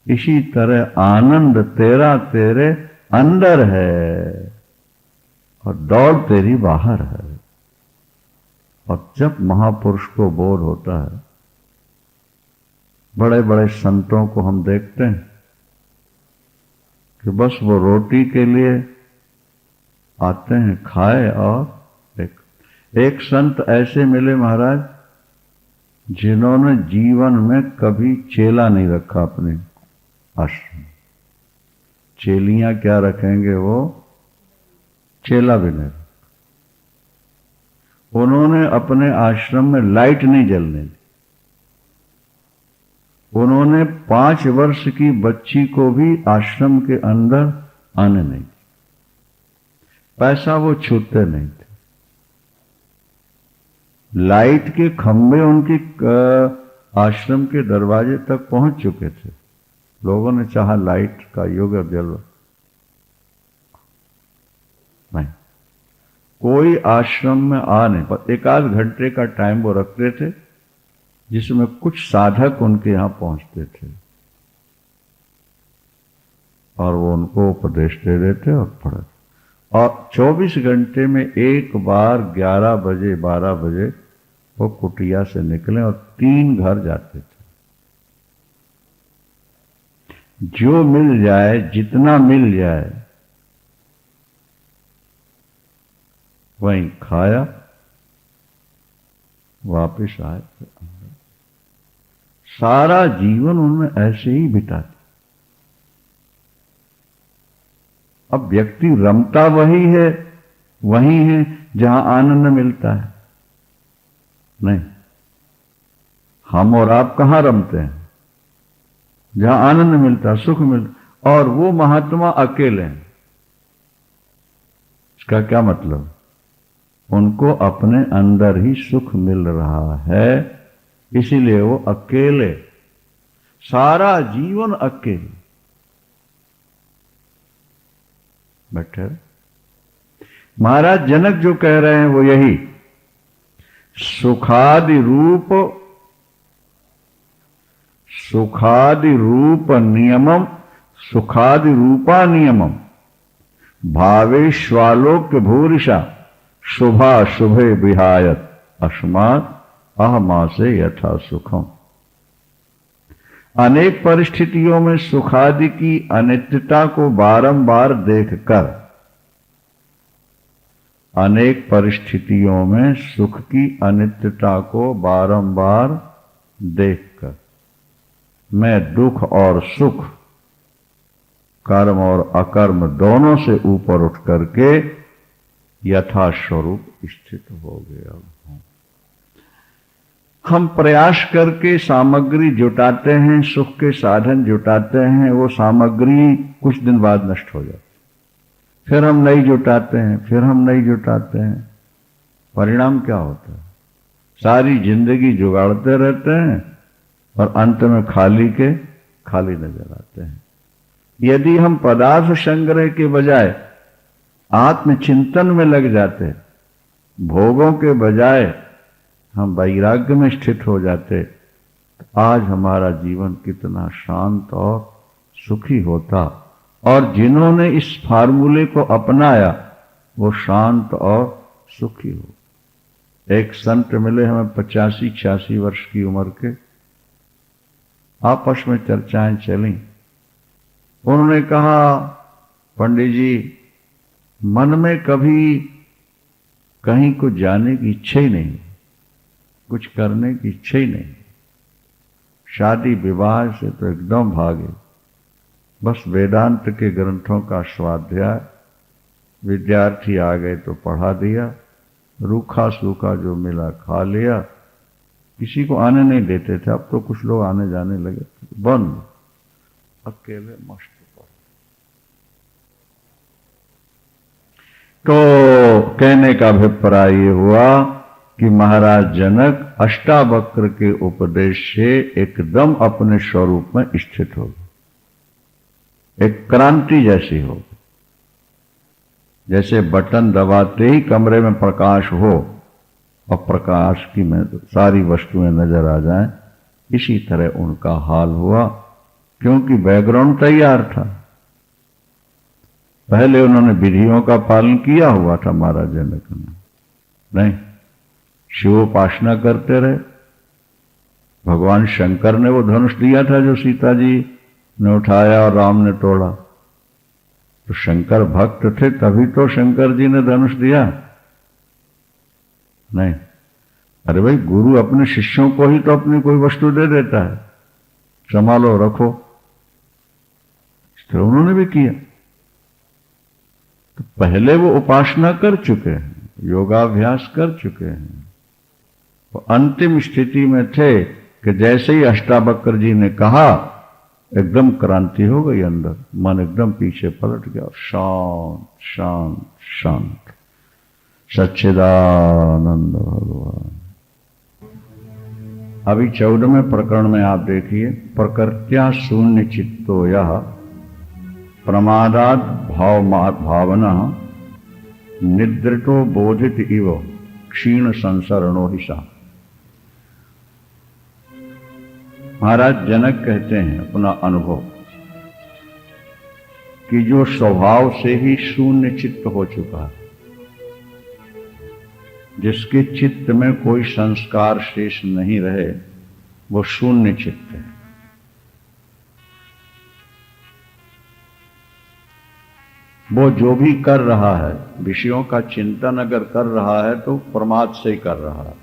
इसी तरह आनंद तेरा तेरे अंदर है और दौड़ तेरी बाहर है। और जब महापुरुष को बोध होता है, बड़े बड़े संतों को हम देखते हैं कि बस वो रोटी के लिए आते हैं, खाए। और एक संत ऐसे मिले महाराज, जिन्होंने जीवन में कभी चेला नहीं रखा अपने आश्रम। चेलियां क्या रखेंगे, वो चेला भी नहीं। उन्होंने अपने आश्रम में लाइट नहीं जलने दी। उन्होंने 5 वर्ष की बच्ची को भी आश्रम के अंदर आने नहीं दी। पैसा वो छूते नहीं थे। लाइट के खंभे उनके आश्रम के दरवाजे तक पहुंच चुके थे। लोगों ने चाहा लाइट का युग जल, नहीं, कोई आश्रम में आ नहीं पर 1-8 घंटे का टाइम वो रखते थे, जिसमें कुछ साधक उनके यहां पहुंचते थे और वो उनको उपदेश दे देते और पढ़ते। और 24 घंटे में एक बार 11 बजे 12 बजे वो कुटिया से निकले और 3 घर जाते थे। जो मिल जाए, जितना मिल जाए, वहीं खाया, वापिस आए। सारा जीवन उन्होंने ऐसे ही बिता दिया। अब व्यक्ति रमता वही है जहां आनंद मिलता है। नहीं, हम और आप कहां रमते हैं? जहां आनंद मिलता, सुख मिलता। और वो महात्मा अकेले हैं। इसका क्या मतलब? उनको अपने अंदर ही सुख मिल रहा है, इसीलिए वो अकेले, सारा जीवन अकेले बैठे। महाराज जनक जो कह रहे हैं वो यही, सुखादि रूप नियमम, सुखादि रूपा नियमम भावेश्वालोक्य भूरिशा शुभा शुभे विहायत अस्मात् अहमासे यथा सुखम। अनेक परिस्थितियों में सुखादि की अनित्यता को बारंबार देखकर, अनेक परिस्थितियों में सुख की अनित्यता को बारंबार देखकर मैं दुख और सुख, कर्म और अकर्म दोनों से ऊपर उठ करके यथा स्वरूप स्थित हो गया हूं। हम प्रयास करके सामग्री जुटाते हैं, सुख के साधन जुटाते हैं, वो सामग्री कुछ दिन बाद नष्ट हो जाती, फिर हम नहीं जुटाते हैं, फिर हम नहीं जुटाते हैं। परिणाम क्या होता है? सारी जिंदगी जुगाड़ते रहते हैं और अंत में खाली के खाली नजर आते हैं। यदि हम पदार्थ संग्रह के बजाय आत्मचिंतन में लग जाते, भोगों के बजाय हम वैराग्य में स्थित हो जाते, तो आज हमारा जीवन कितना शांत और सुखी होता। और जिन्होंने इस फार्मूले को अपनाया वो शांत और सुखी हो। एक संत मिले हमें 85-86 वर्ष की उम्र के, आपस में चर्चाएं चली। उन्होंने कहा, पंडित जी, मन में कभी कहीं को जाने की इच्छा ही नहीं, कुछ करने की इच्छा ही नहीं, शादी विवाह से तो एकदम भागे, बस वेदांत के ग्रंथों का स्वाध्याय, विद्यार्थी आ गए तो पढ़ा दिया, रूखा सूखा जो मिला खा लिया, किसी को आने नहीं देते थे। अब तो कुछ लोग आने जाने लगे, बंद, अकेले मस्त। तो कहने का अभिप्राय ये हुआ कि महाराज जनक अष्टावक्र के उपदेश से एकदम अपने स्वरूप में स्थित हो गए, एक क्रांति जैसी हो। जैसे बटन दबाते ही कमरे में प्रकाश हो और प्रकाश की में सारी वस्तुएं नजर आ जाएं, इसी तरह उनका हाल हुआ, क्योंकि बैकग्राउंड तैयार था। पहले उन्होंने विधियों का पालन किया हुआ था महाराज जनक ने, नहीं, शिवोपासना करते रहे। भगवान शंकर ने वो धनुष दिया था जो सीता जी ने उठाया और राम ने तोड़ा, तो शंकर भक्त थे, तभी तो शंकर जी ने धनुष दिया, नहीं। अरे भाई, गुरु अपने शिष्यों को ही तो अपनी कोई वस्तु दे देता है, संभालो रखो, तो उन्होंने भी किया। तो पहले वो उपासना कर चुके हैं, योगाभ्यास कर चुके हैं, वो अंतिम स्थिति में थे कि जैसे ही अष्टावक्र जी ने कहा, एकदम क्रांति हो गई अंदर, मन एकदम पीछे पलट गया, शांत शांत शांत, सच्चिदानंद भगवान। अभी 14वें प्रकरण में आप देखिए, प्रकृत्या शून्य चित्तो यह प्रमादात भावना निद्रितो बोधित इव क्षीण संसरणो हिसा। महाराज जनक कहते हैं अपना अनुभव कि जो स्वभाव से ही शून्य चित्त हो चुका है, जिसके चित्त में कोई संस्कार शेष नहीं रहे, वो शून्य चित्त है। वो जो भी कर रहा है, विषयों का चिंतन अगर कर रहा है तो प्रमाद से ही कर रहा है।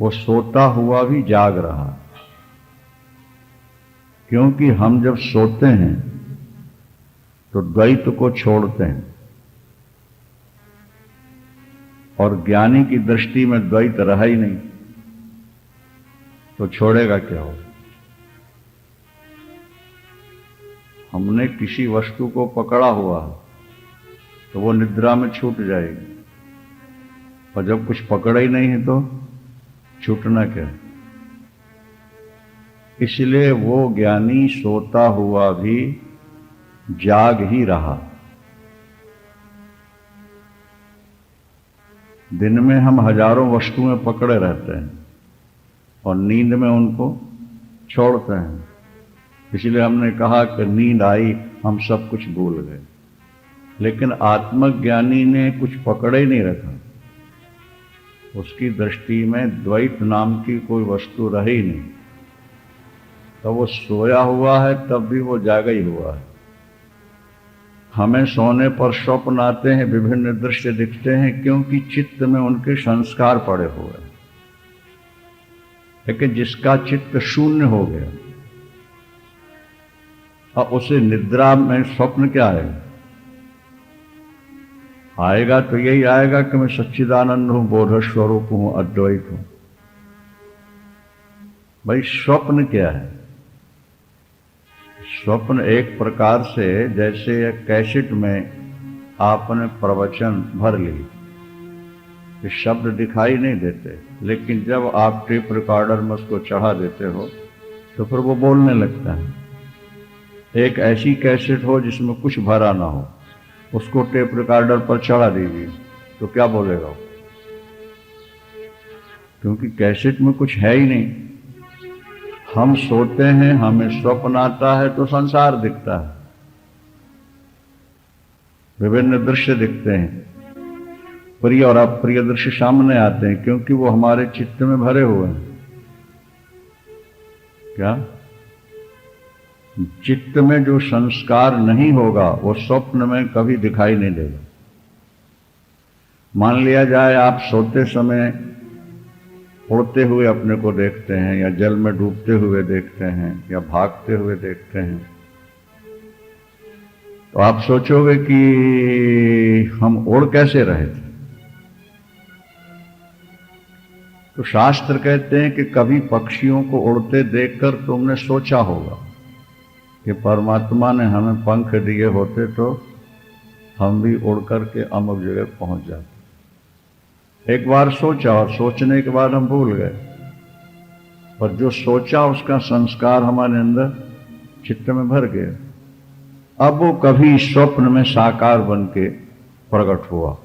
वो सोता हुआ भी जाग रहा है, क्योंकि हम जब सोते हैं तो द्वैत को छोड़ते हैं, और ज्ञानी की दृष्टि में द्वैत रहा ही नहीं, तो छोड़ेगा क्या हो। हमने किसी वस्तु को पकड़ा हुआ है तो वो निद्रा में छूट जाएगी, और जब कुछ पकड़ा ही नहीं है तो छूटना क्या है। इसलिए वो ज्ञानी सोता हुआ भी जाग ही रहा। दिन में हम हजारों वस्तुएं पकड़े रहते हैं और नींद में उनको छोड़ते हैं। इसलिए हमने कहा कि नींद आई, हम सब कुछ भूल गए। लेकिन आत्मज्ञानी ने कुछ पकड़े ही नहीं रखा, उसकी दृष्टि में द्वैत नाम की कोई वस्तु रही नहीं। तो वो सोया हुआ है तब भी वो जागा ही हुआ है। हमें सोने पर स्वप्न आते हैं, विभिन्न दृश्य दिखते हैं, क्योंकि चित्त में उनके संस्कार पड़े हुए हैं। लेकिन जिसका चित्त शून्य हो गया और उसे निद्रा में स्वप्न क्या आएगा? आएगा तो यही आएगा कि मैं सच्चिदानंद हूं, बोध स्वरूप हूं, अद्वैत हूं। भाई स्वप्न क्या है? स्वप्न एक प्रकार से जैसे कैसेट में आपने प्रवचन भर ली, कि शब्द दिखाई नहीं देते, लेकिन जब आप टेप रिकॉर्डर में उसको चढ़ा देते हो तो फिर वो बोलने लगता है। एक ऐसी कैसेट हो जिसमें कुछ भरा ना हो, उसको टेप रिकॉर्डर पर चढ़ा दीजिए तो क्या बोलेगा? क्योंकि कैसेट में कुछ है ही नहीं। हम सोते हैं, हमें स्वप्न आता है तो संसार दिखता है, विभिन्न दृश्य दिखते हैं, प्रिय और अप्रिय दृश्य सामने आते हैं, क्योंकि वो हमारे चित्त में भरे हुए हैं। क्या चित्त में जो संस्कार नहीं होगा वो स्वप्न में कभी दिखाई नहीं देगा। मान लिया जाए आप सोते समय उड़ते हुए अपने को देखते हैं, या जल में डूबते हुए देखते हैं, या भागते हुए देखते हैं, तो आप सोचोगे कि हम उड़ कैसे रहे थे? तो शास्त्र कहते हैं कि कभी पक्षियों को उड़ते देखकर तुमने सोचा होगा कि परमात्मा ने हमें पंख दिए होते तो हम भी उड़ करके अमुक जगह पहुंच जाते। एक बार सोचा और सोचने के बाद हम भूल गए, पर जो सोचा उसका संस्कार हमारे अंदर चित्त में भर गया। अब वो कभी स्वप्न में साकार बन के प्रकट हुआ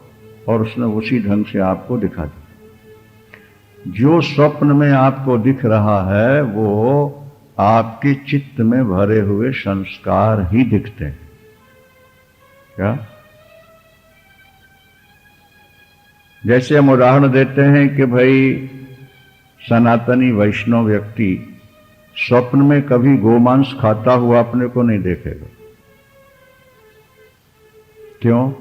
और उसने उसी ढंग से आपको दिखा दिया। जो स्वप्न में आपको दिख रहा है वो आपके चित्त में भरे हुए संस्कार ही दिखते हैं। क्या? जैसे हम उदाहरण देते हैं कि भाई सनातनी वैष्णव व्यक्ति स्वप्न में कभी गोमांस खाता हुआ अपने को नहीं देखेगा। क्यों?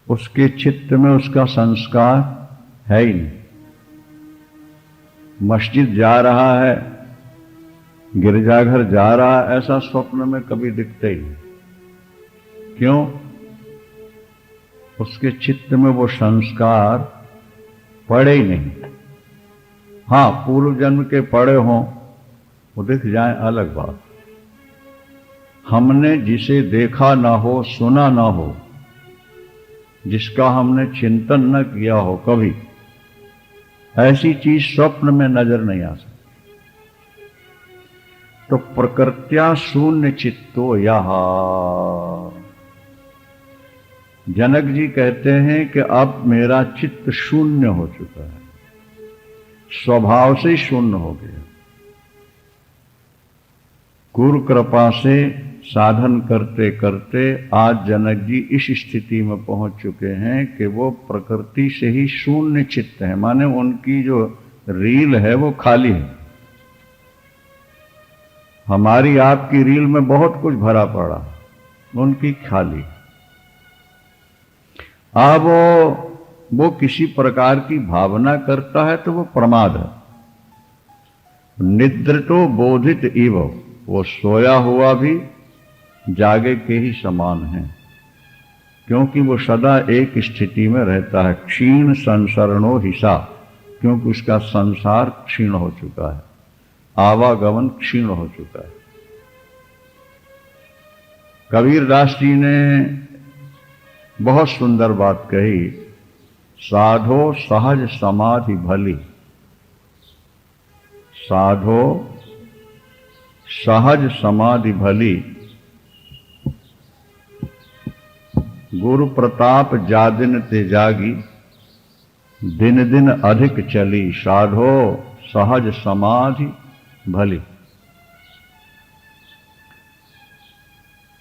उसके चित्त में उसका संस्कार है ही नहीं। मस्जिद जा रहा है, गिरजाघर जा रहा है, ऐसा स्वप्न में कभी दिखता ही नहीं। क्यों? उसके चित्त में वो संस्कार पड़े ही नहीं। हाँ, पूर्व जन्म के पड़े हों वो दिख जाए अलग बात। हमने जिसे देखा ना हो, सुना ना हो, जिसका हमने चिंतन न किया हो कभी, ऐसी चीज स्वप्न में नजर नहीं आ सकती। तो प्रकृत्या शून्य चित्तो यहा। जनक जी कहते हैं कि अब मेरा चित्त शून्य हो चुका है, स्वभाव से शून्य हो गया। गुरु कृपा से साधन करते करते आज जनक जी इस स्थिति में पहुंच चुके हैं कि वो प्रकृति से ही शून्य चित्त है, माने उनकी जो रील है वो खाली है। हमारी आपकी रील में बहुत कुछ भरा पड़ा, उनकी खाली। अब वो किसी प्रकार की भावना करता है तो वो प्रमाद है। निद्रतो बोधित इव, वो सोया हुआ भी जागे के ही समान है, क्योंकि वो सदा एक स्थिति में रहता है। क्षीण संसरणो हिसा, क्योंकि उसका संसार क्षीण हो चुका है, आवागमन क्षीण हो चुका है। कबीरदास जी ने बहुत सुंदर बात कही, साधो सहज समाधि भली। साधो सहज समाधि भली, गुरु प्रताप जादिन ते जागी, दिन दिन अधिक चली। साधो सहज समाधि भली।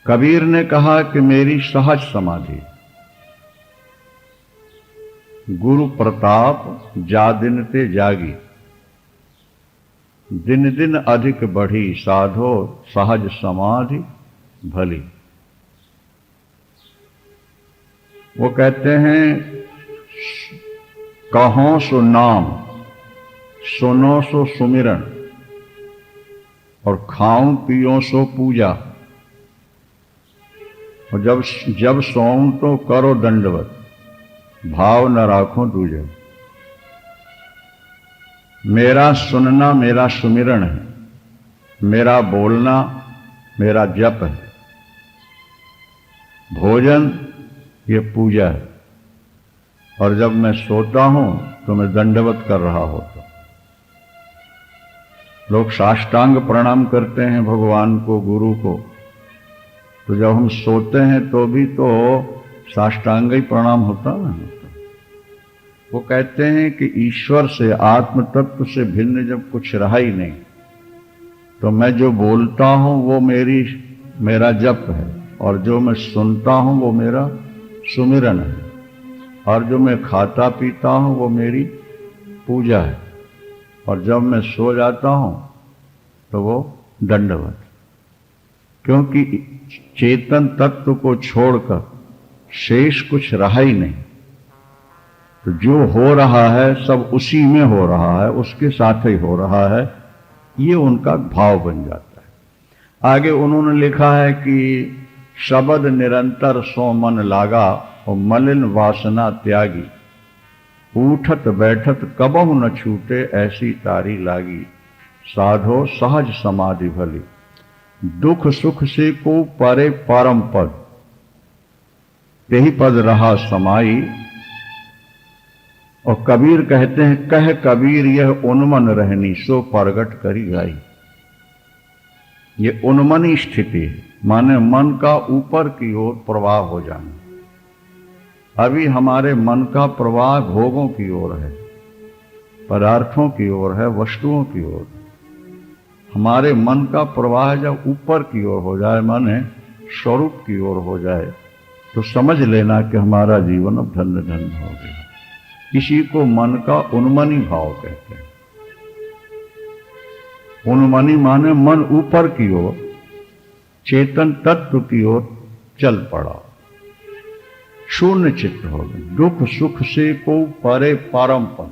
कबीर ने कहा कि मेरी सहज समाधि, गुरु प्रताप जादिन ते जागी। दिन दिन अधिक बढ़ी, साधो सहज समाधि भली। वो कहते हैं, कहो सो नाम, सुनो सो सुमिरन, और खाऊं पियो सो पूजा, और जब सोऊं तो करो दंडवत, भाव न राखो दूजा। मेरा सुनना मेरा सुमिरन है, मेरा बोलना मेरा जप है, भोजन ये पूजा है, और जब मैं सोता हूं तो मैं दंडवत कर रहा होता। लोग साष्टांग प्रणाम करते हैं भगवान को, गुरु को, तो जब हम सोते हैं तो भी तो साष्टांग ही प्रणाम होता है। वो कहते हैं कि ईश्वर से, आत्म तत्व से भिन्न जब कुछ रहा ही नहीं, तो मैं जो बोलता हूं वो मेरा जप है, और जो मैं सुनता हूं वो मेरा सुमिरन है, और जो मैं खाता पीता हूं वो मेरी पूजा है, और जब मैं सो जाता हूं तो वो दंडवत। क्योंकि चेतन तत्व को छोड़कर शेष कुछ रहा ही नहीं, तो जो हो रहा है सब उसी में हो रहा है, उसके साथ ही हो रहा है, ये उनका भाव बन जाता है। आगे उन्होंने लिखा है कि शब्द निरंतर सो मन लागा, और मलिन वासना त्यागी, उठत बैठत कबहु न छूटे, ऐसी तारी लागी, साधो सहज समाधि भली। दुख सुख से को परे परम पद, यही पद रहा समाई। और कबीर कहते हैं, कह कबीर यह उन्मन रहनी, सो प्रगट करी गाई। ये उन्मनी स्थिति है, माने मन का ऊपर की ओर प्रवाह हो जाना। अभी हमारे मन का प्रवाह भोगों की ओर है, पदार्थों की ओर है, वस्तुओं की ओर। हमारे मन का प्रवाह जब ऊपर की ओर हो जाए, माने स्वरूप की ओर हो जाए, तो समझ लेना कि हमारा जीवन अब धन्य धन्य हो गया। इसी को मन का उन्मनी भाव कहते हैं। उन्मनी माने मन ऊपर की ओर, चेतन तत्व की ओर चल पड़ा, शून्य चित्त हो गए। दुख सुख से को परे परम पद,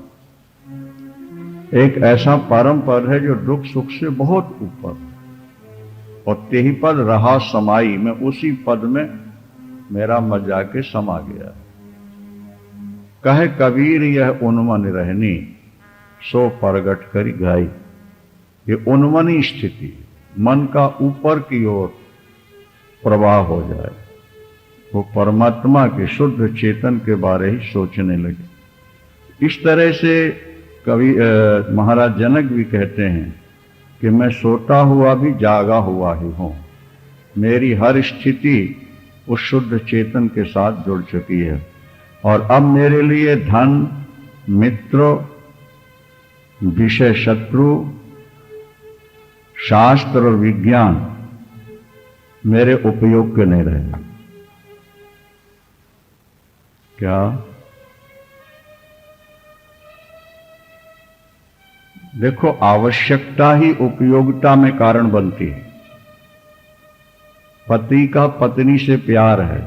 एक ऐसा परम पद है जो दुख सुख से बहुत ऊपर, और तेही पद रहा समाई, में उसी पद में मेरा मजा के समा गया। कहे कबीर यह उन्मन रहनी, सो प्रगट करी गाई। ये उन्मनी स्थिति, मन का ऊपर की ओर प्रवाह हो जाए, वो परमात्मा के शुद्ध चेतन के बारे ही सोचने लगे। इस तरह से कवि महाराज जनक भी कहते हैं कि मैं सोता हुआ भी जागा हुआ ही हूं, मेरी हर स्थिति उस शुद्ध चेतन के साथ जुड़ चुकी है, और अब मेरे लिए धन, मित्र, विषय शत्रु, शास्त्र और विज्ञान मेरे उपयोग के नहीं रहे। क्या देखो, आवश्यकता ही उपयोगिता में कारण बनती है। पति का पत्नी से प्यार है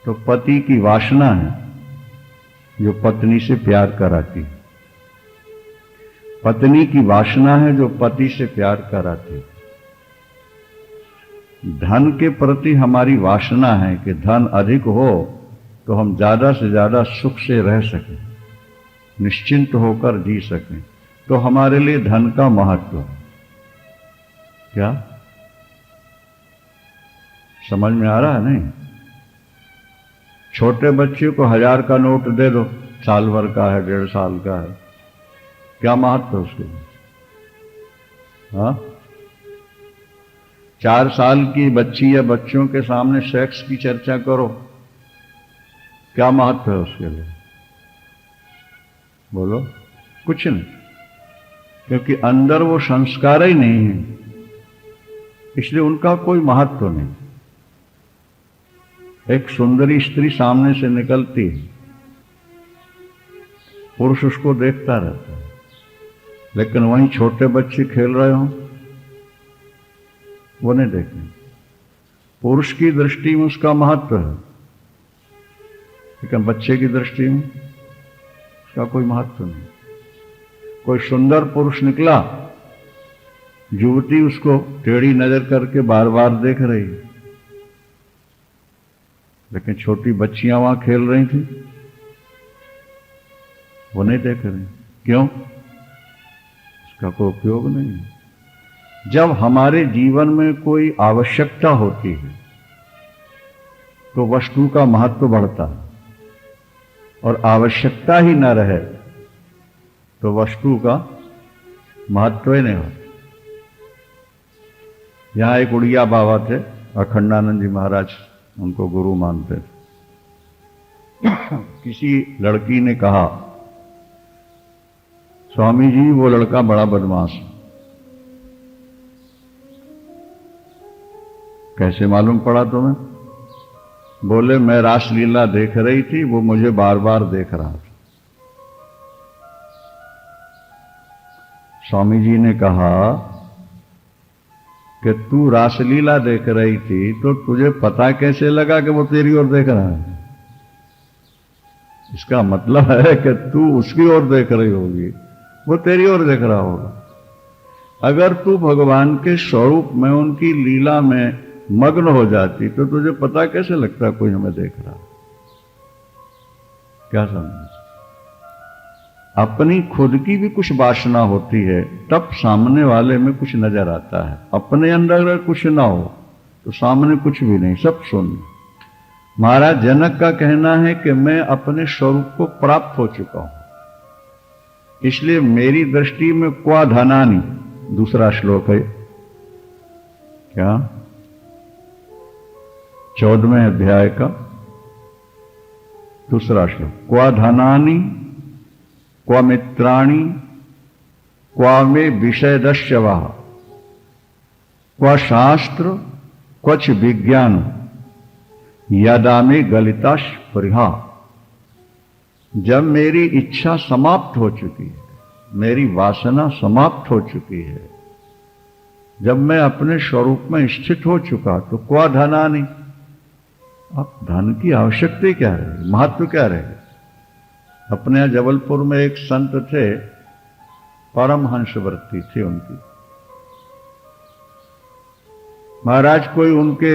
तो पति की वासना है जो पत्नी से प्यार कराती है, पत्नी की वासना है जो पति से प्यार कराती है। धन के प्रति हमारी वासना है कि धन अधिक हो तो हम ज्यादा से ज्यादा सुख से रह सकें, निश्चिंत होकर जी सकें, तो हमारे लिए धन का महत्व है। क्या समझ में आ रहा है? नहीं। छोटे बच्चे को 1000 का नोट दे दो, साल भर का है, 1.5 साल का है, क्या महत्व है उसके लिए? हाँ, 4 साल की बच्ची या बच्चों के सामने सेक्स की चर्चा करो, क्या महत्व है उसके लिए? बोलो, कुछ नहीं, क्योंकि अंदर वो संस्कार ही नहीं है, इसलिए उनका कोई महत्व नहीं। एक सुंदरी स्त्री सामने से निकलती है, पुरुष उसको देखता रहता है, लेकिन वहीं छोटे बच्चे खेल रहे हों वो नहीं देखें। पुरुष की दृष्टि में उसका महत्व है, लेकिन बच्चे की दृष्टि में उसका कोई महत्व नहीं। कोई सुंदर पुरुष निकला, युवती उसको टेढ़ी नजर करके बार बार देख रही, लेकिन छोटी बच्चियां वहां खेल रही थी, वो नहीं देख रही। क्यों? उसका कोई उपयोग नहीं है। जब हमारे जीवन में कोई आवश्यकता होती है तो वस्तु का महत्व बढ़ता है, और आवश्यकता ही न रहे तो वस्तु का महत्व ही नहीं होता। यहां एक उड़िया बाबा थे, अखंडानंद जी महाराज उनको गुरु मानते थे। किसी लड़की ने कहा, स्वामी जी वो लड़का बड़ा बदमाश है। कैसे मालूम पड़ा तुम्हें? बोले मैं रासलीला देख रही थी, वो मुझे बार बार देख रहा था। स्वामी जी ने कहा कि तू रासलीला देख रही थी तो तुझे पता कैसे लगा कि वो तेरी ओर देख रहा है? इसका मतलब है कि तू उसकी ओर देख रही होगी, वो तेरी ओर देख रहा होगा। अगर तू भगवान के स्वरूप में, उनकी लीला में मग्न हो जाती तो तुझे पता कैसे लगता कोई हमें देख रहा? क्या समझ? अपनी खुद की भी कुछ वासना होती है, तब सामने वाले में कुछ नजर आता है। अपने अंदर अगर कुछ ना हो तो सामने कुछ भी नहीं, सब शून्य। महाराज जनक का कहना है कि मैं अपने स्वरूप को प्राप्त हो चुका हूं, इसलिए मेरी दृष्टि में क्वा धनानि, दूसरा श्लोक है क्या, 14वें अध्याय का दूसरा श्लोक, क्वा धनानि क्वा मित्राणि क्वा मे विषयदस्यवा क्वा शास्त्र क्वच विज्ञान यदा में गलिताश परिहा। जब मेरी इच्छा समाप्त हो चुकी है, मेरी वासना समाप्त हो चुकी है, जब मैं अपने स्वरूप में स्थित हो चुका तो क्वा धनानि, अब धन की आवश्यकता क्या रहे, महत्व क्या रहे? अपने यहां जबलपुर में एक संत थे, परमहंस वृत्ति थी उनकी। महाराज कोई उनके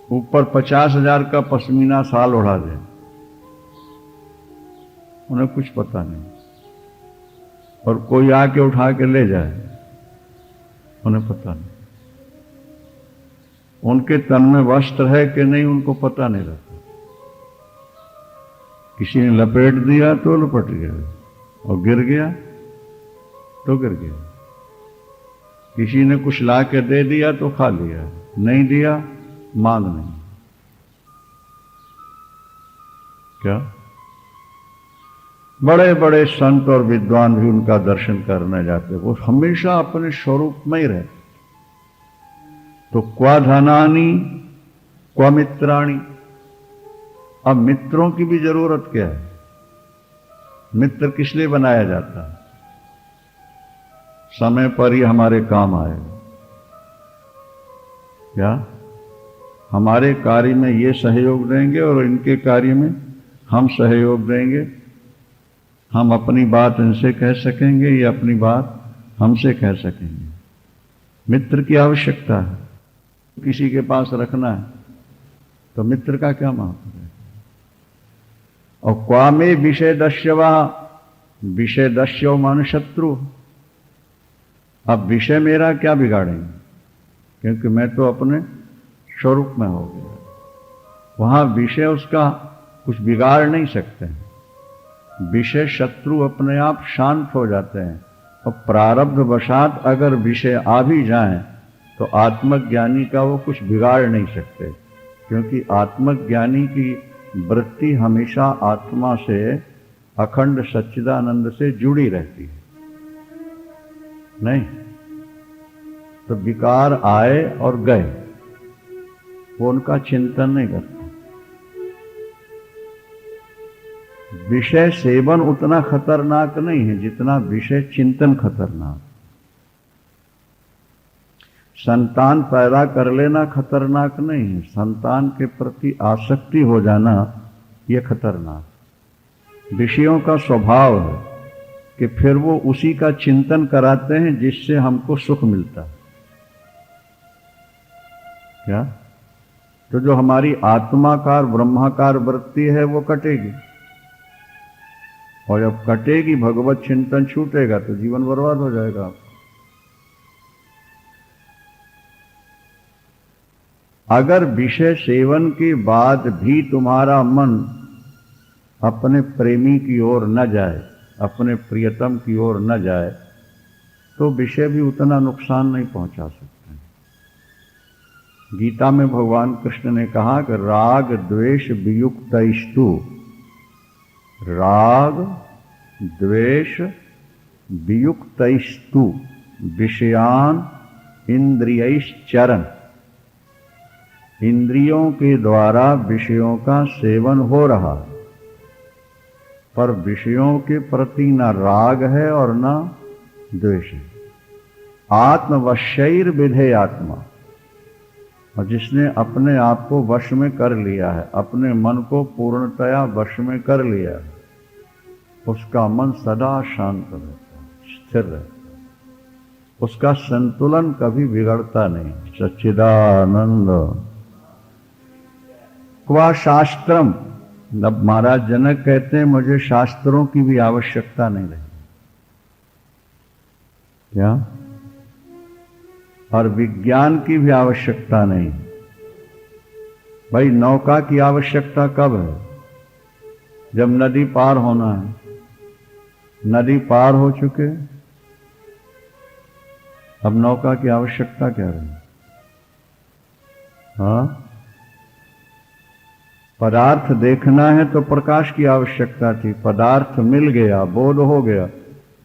ऊपर 50,000 का पश्मीना साल उड़ा दे, उन्हें कुछ पता नहीं, और कोई आके उठा के ले जाए, उन्हें पता नहीं। उनके तन में वस्त्र है कि नहीं उनको पता नहीं रहता। किसी ने लपेट दिया तो लपट गया, और गिर गया तो गिर गया। किसी ने कुछ ला के दे दिया तो खा लिया, नहीं दिया मांग नहीं। क्या? बड़े बड़े संत और विद्वान भी उनका दर्शन करने जाते, वो हमेशा अपने स्वरूप में ही रहते। तो क्वा धनानि क्वा मित्राणि, अब मित्रों की भी जरूरत क्या है? मित्र किस लिए बनाया जाता है? समय पर ही हमारे काम आएगा। क्या? हमारे कार्य में ये सहयोग देंगे और इनके कार्य में हम सहयोग देंगे। हम अपनी बात इनसे कह सकेंगे, ये अपनी बात हमसे कह सकेंगे। मित्र की आवश्यकता है, किसी के पास रखना है तो मित्र का क्या महत्व है? और क्वा में विषय दस्यवा, विषय दस्यो मान शत्रु। अब विषय मेरा क्या बिगाड़ेंगे, क्योंकि मैं तो अपने स्वरूप में हो गया। वहां विषय उसका कुछ बिगाड़ नहीं सकते हैं। विषय शत्रु अपने आप शांत हो जाते हैं, और प्रारब्ध वशात अगर विषय आ भी जाएं तो आत्मज्ञानी का वो कुछ बिगाड़ नहीं सकते, क्योंकि आत्मज्ञानी की वृत्ति हमेशा आत्मा से, अखंड सच्चिदानंद से जुड़ी रहती है। नहीं तो विकार आए और गए, वो उनका चिंतन नहीं करता। विषय सेवन उतना खतरनाक नहीं है जितना विषय चिंतन खतरनाक। संतान पैदा कर लेना खतरनाक नहीं है, संतान के प्रति आसक्ति हो जाना यह खतरनाक। विषयों का स्वभाव है कि फिर वो उसी का चिंतन कराते हैं जिससे हमको सुख मिलता है। क्या? तो जो हमारी आत्माकार ब्रह्माकार वृत्ति है वो कटेगी, और जब कटेगी भगवत चिंतन छूटेगा तो जीवन बर्बाद हो जाएगा। अगर विषय सेवन के बाद भी तुम्हारा मन अपने प्रेमी की ओर न जाए, अपने प्रियतम की ओर न जाए, तो विषय भी उतना नुकसान नहीं पहुंचा सकते। गीता में भगवान कृष्ण ने कहा कि राग द्वेष वियुक्तैस्तु, राग द्वेष वियुक्तैस्तु विषयान इंद्रियैश्चरन्, इंद्रियों के द्वारा विषयों का सेवन हो रहा है, पर विषयों के प्रति न राग है और न द्वेष है। आत्मवशैर विधे आत्मा, और जिसने अपने आप को वश में कर लिया है, अपने मन को पूर्णतया वश में कर लिया है, उसका मन सदा शांत रहता है, स्थिर रहता है, उसका संतुलन कभी बिगड़ता नहीं। सच्चिदानंद क्वा शास्त्रम, अब महाराज जनक कहते हैं मुझे शास्त्रों की भी आवश्यकता नहीं रही। क्या? और विज्ञान की भी आवश्यकता नहीं। भाई नौका की आवश्यकता कब है? जब नदी पार होना है। नदी पार हो चुके, अब नौका की आवश्यकता क्या रही? हाँ, पदार्थ देखना है तो प्रकाश की आवश्यकता थी, पदार्थ मिल गया, बोध हो गया,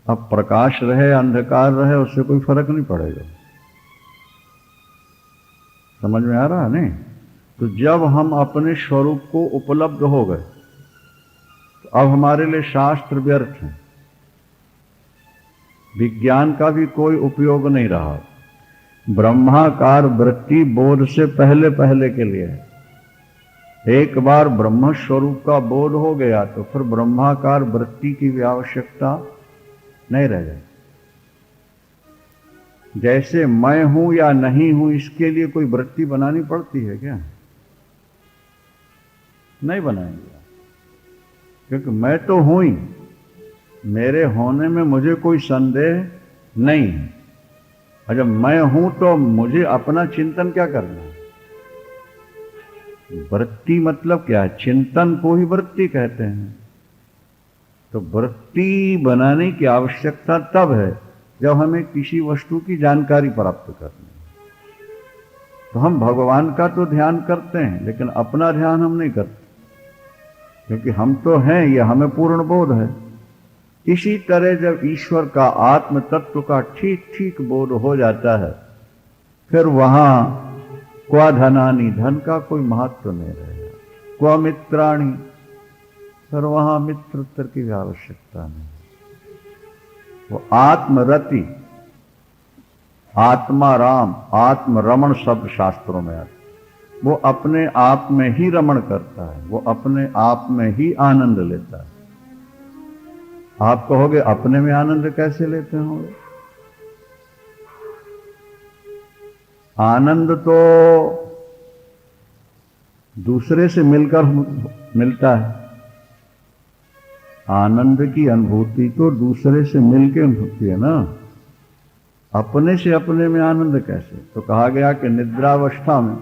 अब प्रकाश रहे अंधकार रहे उससे कोई फर्क नहीं पड़ेगा। समझ में आ रहा है नहीं? तो जब हम अपने स्वरूप को उपलब्ध हो गए तो अब हमारे लिए शास्त्र व्यर्थ है, विज्ञान का भी कोई उपयोग नहीं रहा। ब्रह्माकार वृत्ति बोध से पहले पहले के लिए है। एक बार ब्रह्म स्वरूप का बोध हो गया तो फिर ब्रह्माकार वृत्ति की भी आवश्यकता नहीं रह जाए। जैसे मैं हूं या नहीं हूं इसके लिए कोई वृत्ति बनानी पड़ती है क्या? नहीं बनाएंगे, क्योंकि मैं तो हूं ही, मेरे होने में मुझे कोई संदेह नहीं है। और जब मैं हूं तो मुझे अपना चिंतन क्या करना है? वृत्ति मतलब क्या है? चिंतन को ही वृत्ति कहते हैं। तो वृत्ति बनाने की आवश्यकता तब है जब हमें किसी वस्तु की जानकारी प्राप्त करनी है। तो हम भगवान का तो ध्यान करते हैं लेकिन अपना ध्यान हम नहीं करते, क्योंकि हम तो हैं, यह हमें पूर्ण बोध है। इसी तरह जब ईश्वर का आत्म तत्व का ठीक ठीक बोध हो जाता है, फिर वहां क्वा धनानी, धन का कोई महत्व नहीं रहेगा, क्वा मित्राणी, फिर वहां मित्र की भी आवश्यकता नहीं। वो आत्मरति, आत्माराम, आत्मरमण शब्द शास्त्रों में आता, वो अपने आप में ही रमण करता है, वो अपने आप में ही आनंद लेता है। आप कहोगे अपने में आनंद कैसे लेते होंगे? आनंद तो दूसरे से मिलकर मिलता है। आनंद की अनुभूति तो दूसरे से मिलकर होती है ना, अपने से अपने में आनंद कैसे? तो कहा गया कि निद्रावस्था में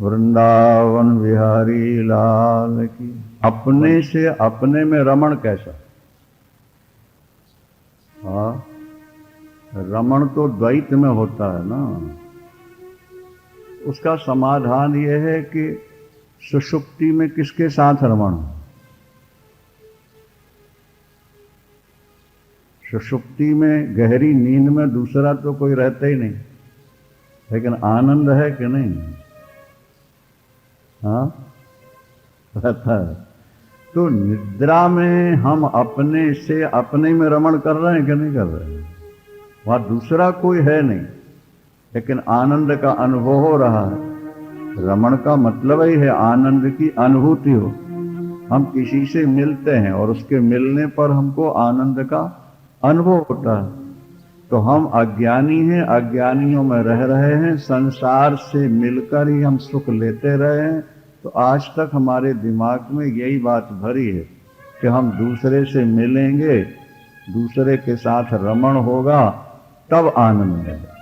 वृंदावन बिहारी लाल की, अपने से अपने में रमण कैसा? हाँ, रमण तो द्वैत में होता है ना। उसका समाधान यह है कि सुषुप्ति में किसके साथ रमण हो? सुषुप्ति में गहरी नींद में दूसरा तो कोई रहता ही नहीं, लेकिन आनंद है कि नहीं? हाँ, रहता है। तो निद्रा में हम अपने से अपने में रमण कर रहे हैं कि नहीं कर रहे हैं? वहां दूसरा कोई है नहीं, लेकिन आनंद का अनुभव हो रहा है। रमण का मतलब ही है आनंद की अनुभूति हो। हम किसी से मिलते हैं और उसके मिलने पर हमको आनंद का अनुभव होता है। तो हम अज्ञानी हैं, अज्ञानियों में रह रहे हैं, संसार से मिलकर ही हम सुख लेते रहे हैं। तो आज तक हमारे दिमाग में यही बात भरी है कि हम दूसरे से मिलेंगे, दूसरे के साथ रमण होगा, तब आनंद मिलेगा।